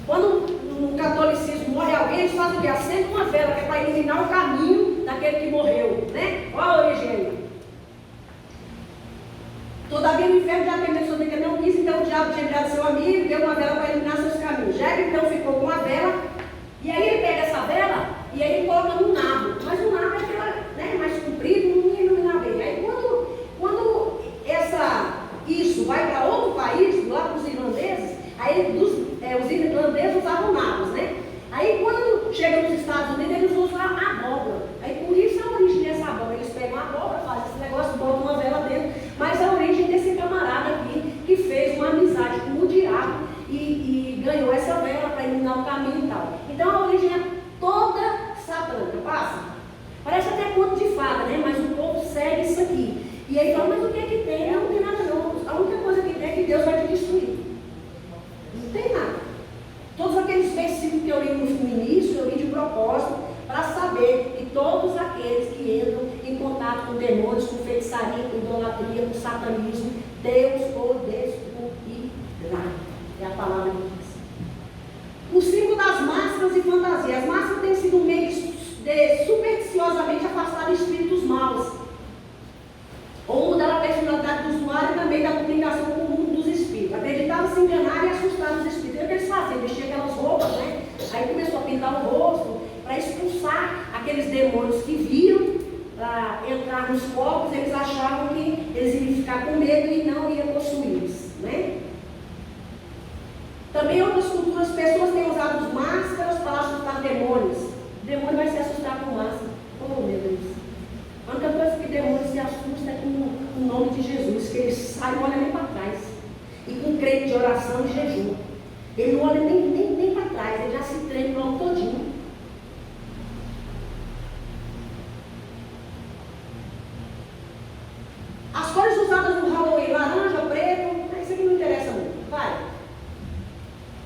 Quando no catolicismo morre alguém, eles fazem o quê? Acende uma vela, que é para iluminar o caminho daquele que morreu, né? Olha a origem aí. Todavia, no inferno, já temendo suas brincadeiras, não quis. Então, o diabo tinha virado seu amigo, deu uma vela para iluminar seus caminhos. Já então ficou com a vela. E aí ele pega essa vela e aí ele coloca no nabo. Mas o nabo é aquela, né, mais comprido, não ia iluminar bem. Aí quando isso vai para outro país, lá para os irlandeses, aí os irlandeses usavam nabos, né? Aí quando chega nos Estados Unidos, eles usam a abóbora. Aí por isso a origem dessa abóbora. Eles pegam a abóbora, fazem esse negócio, botam uma vela dentro. Mas a origem desse camarada aqui, que fez uma amizade com o diabo e ganhou essa vela para iluminar o caminho e tal. Então a origem é toda satânica, passa? Parece até conto de fada, né? Mas o povo segue isso aqui. E aí fala, mas o que é que tem? Não tem nada não. A única coisa que tem é que Deus vai te destruir. Não tem nada. Todos aqueles versículos que eu li no início, eu li de propósito, para saber que todos aqueles que entram em contato com demônios, com feitiçaria, com idolatria, com satanismo, Deus o destruirá. É a palavra de Deus. O símbolo das máscaras e fantasias. As máscaras têm sido um meio de supersticiosamente afastar espíritos maus, ou mudar a personalidade do usuário e também da comunicação com o mundo dos espíritos. Acreditavam se enganar e assustar os espíritos. O que eles faziam? Vestir aquelas roupas, né? Aí começou a pintar o rosto para expulsar aqueles demônios que viram para entrar nos corpos. Eles achavam que eles iriam ficar com medo e não iam possuí-los, né? Também outras culturas, pessoas têm usado máscaras para assustar demônios. O demônio vai se assustar com máscara. Oh, meu Deus. A única coisa que o demônio se assusta é com o nome de Jesus, que ele sai e não olha nem para trás. E com crente de oração e jejum. Ele não olha nem para trás, ele já se treme o ano todinho. As cores usadas no Halloween, laranja, preto, isso aqui não interessa muito. Vai.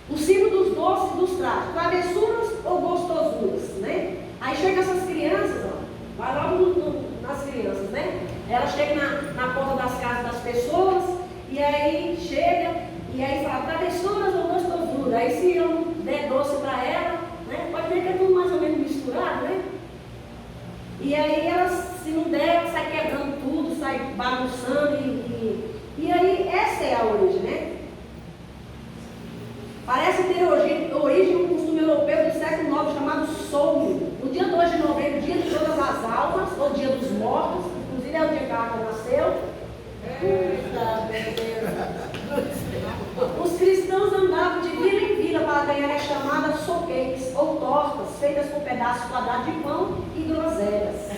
O símbolo dos doces e dos trajes, travessuras ou gostosuras, né? Aí chegam essas crianças, ó, vai logo nas crianças, né? Elas chegam na porta das casas das pessoas, e aí chega, e aí fala, travessuras ou gostosuras. Aí se eu não der doce para ela, né? Pode ver que é tudo mais ou menos misturado, né? E aí elas, se não der, sai quebrando tudo, sai bagunçando, e aí essa é a origem, né? Parece ter origem um costume europeu do século IX chamado Soul. No dia 2 de novembro, dia de todas as almas, ou dia dos mortos, inclusive é o dia que a Carla nasceu. Os cristãos andavam de vila em vila para ganhar as chamadas soquetes, ou tortas, feitas com pedaços quadrados de pão e groselhas.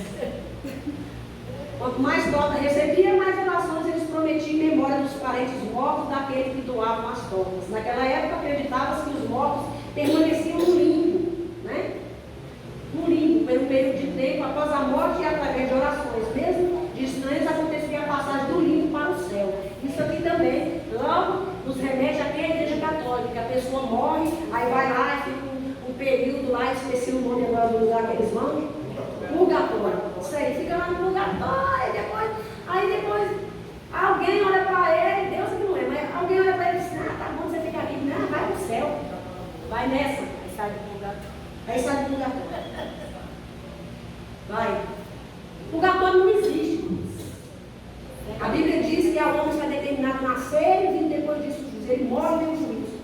Quanto mais torta recebia, mais orações eles prometiam em memória dos parentes mortos daqueles que doavam as tortas. Naquela época acreditava-se que os mortos permaneciam no limbo, né? No limbo, pelo período de tempo após a morte e através de orações. Mesmo de estranhos acontecia a passagem do limbo para o céu. Isso aqui também, logo, nos remete até a igreja católica, que a pessoa morre, aí vai lá e fica um período lá, esqueci o nome agora do lugar que eles vão. Purgatório. Isso aí, fica lá no purgatório, aí depois alguém olha para ele, Deus que não é, mas alguém olha para ele e diz, tá bom, você fica aqui, não, vai para o céu, vai nessa, aí sai do purgatório. Aí sai do purgatório. Vai. Purgatório não existe. A Bíblia diz que ao homem está determinado nascer e vir depois disso juízo. Ele morre e tem um juízo.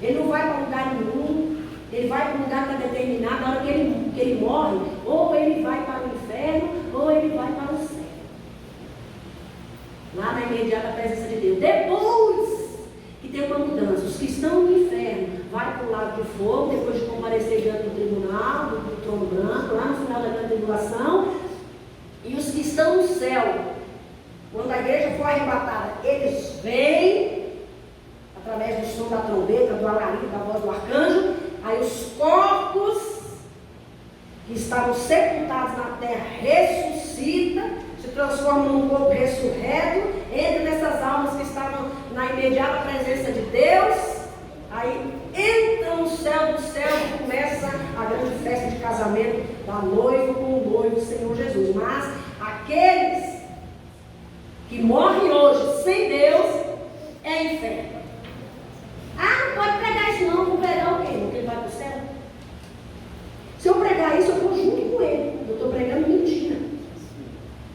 Ele não vai para lugar nenhum. Ele vai para um lugar que está determinado. Na hora que ele morre, ou ele vai para o inferno, ou ele vai para o céu. Lá na imediata presença de Deus. Depois que tem uma mudança, os que estão no inferno vão tribulação, e os que estão no céu, quando a igreja for arrebatada, eles vêm, através do som da trombeta, do alarido, da voz do arcanjo, aí os corpos que estavam sepultados na terra ressuscitam, se transformam num corpo ressurreto, entram nessas almas que estavam na imediata presença de Deus, aí entram no céu do céu e começa a grande festa de casamento da noiva com o noivo Senhor Jesus. Mas aqueles que morrem hoje sem Deus é inferno. Ah, não pode pregar isso não, vou pregar o quê? Porque ele vai para o céu? Se eu pregar isso, eu vou junto com ele. Eu estou pregando mentira.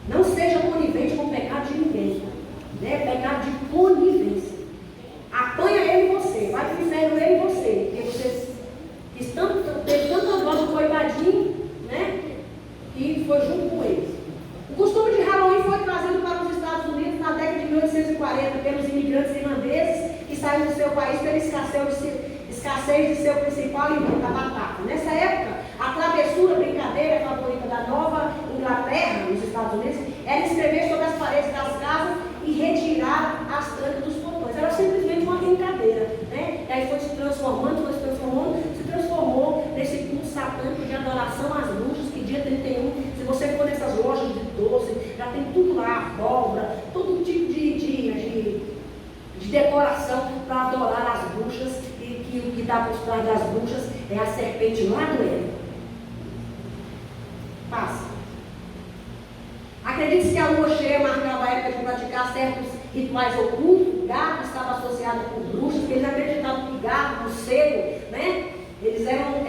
Não seja conivente com o pecado de ninguém. Né? Pecado de conivência. Apanha ele e você. Vai para o inferno ele e você. Porque você teve tanta voz do coitadinho, né? E foi junto com ele. O costume de Halloween foi trazido para os Estados Unidos na década de 1840 pelos imigrantes irlandeses que saíram do seu país pela escassez de seu principal alimento, a batata. Nessa época, a travessura, brincadeira favorita da Nova Inglaterra, nos Estados Unidos, era escrever sobre as paredes das casas e retirar as trancas dos portões. Era simplesmente uma brincadeira, né? E aí foi se transformou nesse culto satânico de adoração às bruxas, que dia 31, se você for nessas lojas de doce, já tem tudo lá, abóbora, todo tipo de decoração para adorar as bruxas, e que o que está por trás das bruxas é a serpente lá do Éden. Passa. Acredite-se que a lua cheia marcava a época de praticar certos rituais ocultos. O gato estava associado com bruxas, porque eles acreditavam que o gato, o morcego, né? Eles eram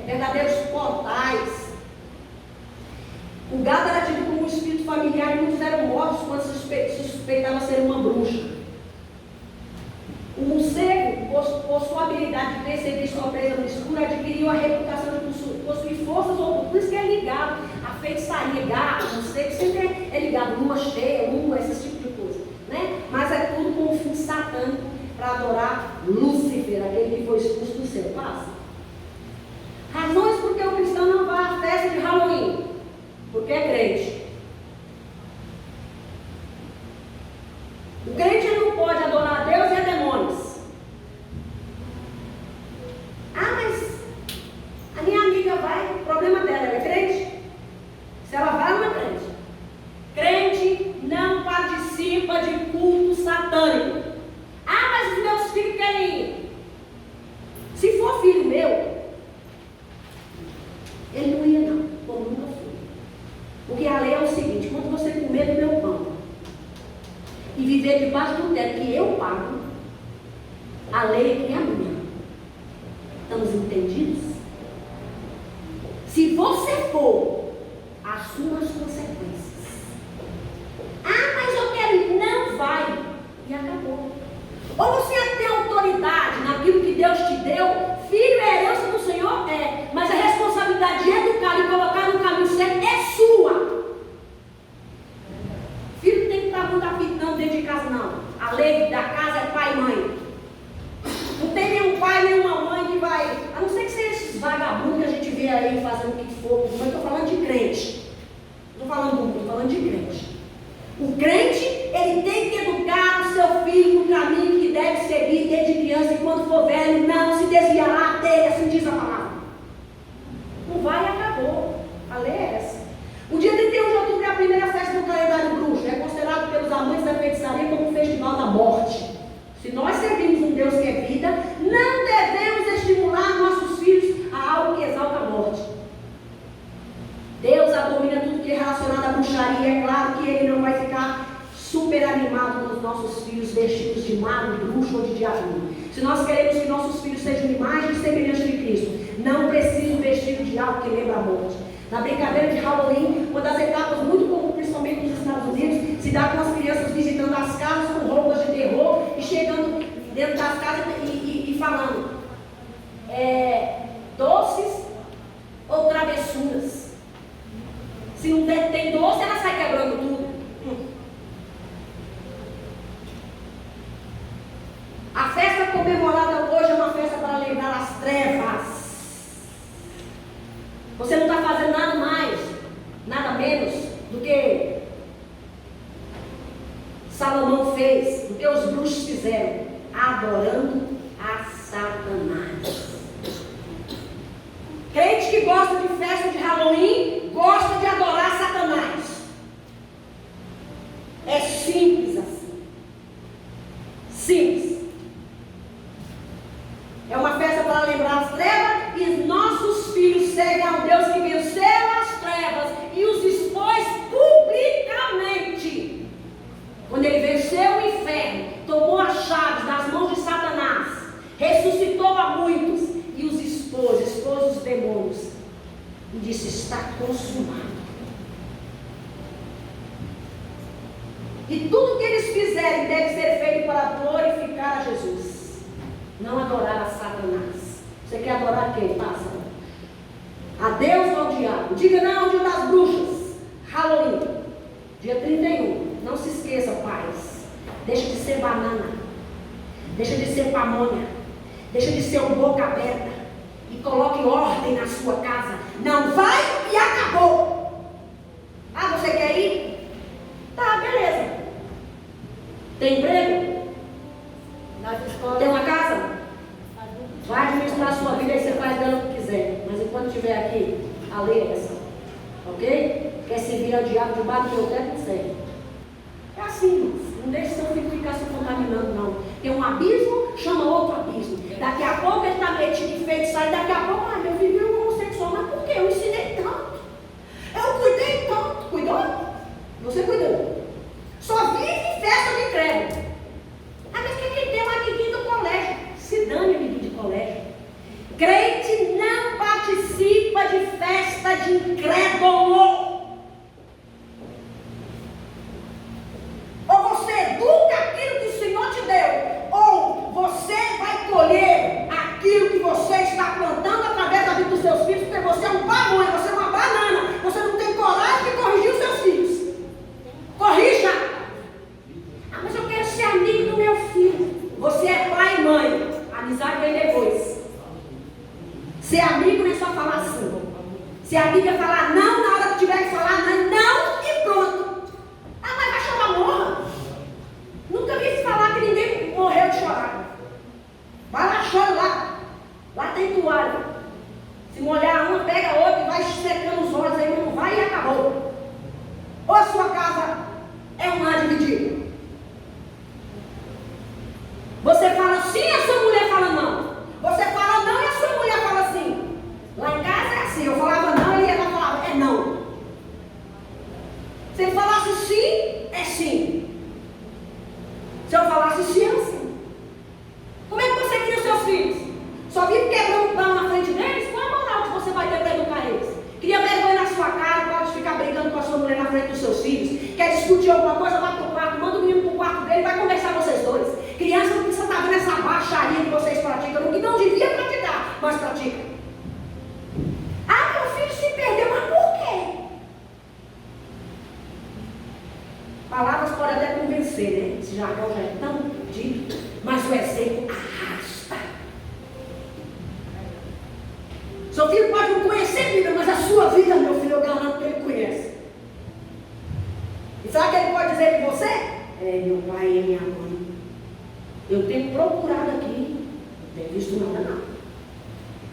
verdadeiros portais. O gato era tido como um espírito familiar e muitos eram mortos quando se suspeitava ser uma bruxa. O morcego, por sua habilidade de perceber sua presa no escuro, adquiriu a reputação de possuir forças ocultas. Por isso que é ligado a feitiçaria, gato, morcego, sempre é ligado, lua cheia, lua, esse tipo de coisa, né? Mas é tudo com o fim satânico para adorar Lúcifer, aquele que foi expulso do céu. Passa. Razões por que o cristão não vai à festa de Halloween? Porque é crente. O crente não pode adorar a Deus e a demônios. Ah, mas a minha amiga vai, o problema dela, ela é crente? Se ela vai, ela não é crente. Crente não participa de culto satânico. Ah, mas os meus filhos querem ir. Se for filho meu, ele não ia não, como nunca foi. Porque a lei é o seguinte: quando você comer do meu pão e viver debaixo do teto que eu pago, a lei é que é a minha. Estamos entendidos? Se você for, assuma as consequências. Ah, mas eu quero ir. Não vai. E acabou. Ou você tem autoridade naquilo que Deus te deu. Filho é herança do Senhor? É. Mas a responsabilidade de educar e colocar no caminho certo é sua. Filho tem que estar muito apitando dentro de casa, não. A lei da casa é pai e mãe. Não tem nenhum pai, nenhuma mãe que vai, a não ser que seja esses vagabundos que a gente vê aí fazendo o que for. Mas estou falando de crente. Não estou falando do mundo, estou falando de crente. O crente, ele tem que educar o seu filho no caminho que deve seguir desde criança, e quando for velho, não se desviará dele, assim diz a palavra. Não vai e acabou. A lei é essa. O dia 31 de outubro é a primeira festa do calendário bruxo. É considerado pelos amantes da feitiçaria como um festival da morte. Se nós servimos um Deus que é vida, não devemos estimular nossos filhos a algo que exalta a morte. Deus abomina tudo que é relacionado à bruxaria. É claro que Ele não vai ficar super animado com os nossos filhos vestidos de mago, bruxo ou de diabo. Se nós queremos que nossos filhos sejam imagem e semelhança de Cristo, não precisam vestir de algo que lembra a morte. Na brincadeira de Halloween, uma das etapas muito comuns, principalmente nos Estados Unidos, se dá com as crianças visitando as casas com roupas de terror e chegando dentro das casas e falando doces ou travessuras. Se não tem doce, ela sai quebrando tudo. A festa comemorada hoje é uma festa para lembrar as trevas. Você não está fazendo nada mais as trevas, e nossos filhos seguem ao Deus que venceu as trevas e os expôs publicamente. Quando ele venceu o inferno, tomou as chaves das mãos de Satanás, ressuscitou a muitos e os expôs os demônios, e disse: está consumado. E tudo que eles fizerem deve ser feito para glorificar a Jesus, não adorar a Satanás. Você quer adorar quem? Passa. A Deus ou ao diabo? Diga não ao dia das bruxas. Halloween, dia 31. Não se esqueça, pais. Deixa de ser banana. Deixa de ser pamonha. Deixa de ser um boca aberta. E coloque ordem na sua casa. Não vai e acabou. Ah, você quer ir? Tá, beleza. Tem emprego? Tem uma casa? Vai administrar a sua vida e você faz dando o que quiser. Mas enquanto estiver aqui, a lei é essa. Ok? Quer servir ao diabo debaixo do meu teto, não serve. É assim, irmãos. Não deixe seu filho ficar se contaminando, não. Tem um abismo, chama outro abismo. Daqui a pouco ele está metido em feitiçaria. Daqui a pouco, meu filho viu um homossexual. Mas por quê? Eu ensinei tanto. Eu cuidei tanto. Cuidou? Você cuidou. Só vive festa de credo. Ah, mas quem tem um amiguinho do colégio? Se dane, amiguinho de colégio. Crente não participa de festa de incrédulo. Ou você educa aquilo que o Senhor te deu, ou você vai colher aquilo que você está plantando através da vida dos seus filhos, porque você é um pamonha, você é uma banana, você não tem coragem de corrigir os seus filhos. Corrija! Ah, mas eu quero ser amigo do meu filho. Você é pai e mãe. A amizade vem depois. Ser amigo não é só falar assim. Ser amigo é falar não na hora que tiver que falar não e pronto. Ah, mas vai chorar, morra. Nunca vi se falar que ninguém morreu de chorar. Vai lá, chora lá. Lá tem toalha. Se molhar uma, pega a outra e vai secando os olhos aí, não vai e acabou. Ou a sua casa é um lar dividido. Você fala sim e a sua mulher fala não. Você fala não e a sua mulher fala sim. Lá em casa é assim, eu falava não e ela falava é não. Se ele falasse sim, é sim. Se eu falasse sim, é sim. Como é que você cria os seus filhos? Só vive quebrando pão na frente deles? Qual a moral que você vai ter para educar eles? Cria vergonha na sua cara, pode ficar brigando com a sua mulher na frente dos seus filhos. Quer discutir alguma coisa, vai para o quarto, manda o menino para o quarto dele e vai conversar vocês dois. Criança não precisa estar vendo essa baixaria que vocês praticam, que não devia praticar, mas pratica. Ah, meu filho se perdeu, mas por quê? Palavras podem até convencer, né? Esse jargão já é tão dito, mas o exemplo arrasta. Seu filho pode não conhecer a Bíblia, mas a sua vida, meu filho, eu garanto que ele conhece. E sabe o que ele pode dizer de você? É, meu pai e minha mãe. Eu tenho procurado aqui, não tenho visto nada não.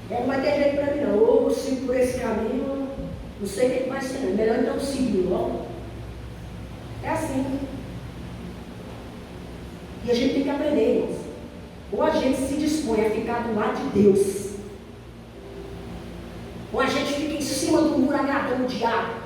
Não vai ter jeito para mim não. Ou eu sigo por esse caminho, não sei o que vai ser. Melhor então seguir logo. É assim. E a gente tem que aprender, irmãos. Ou a gente se dispõe a ficar do lado de Deus, ou a gente fica em cima do muro agradando o diabo.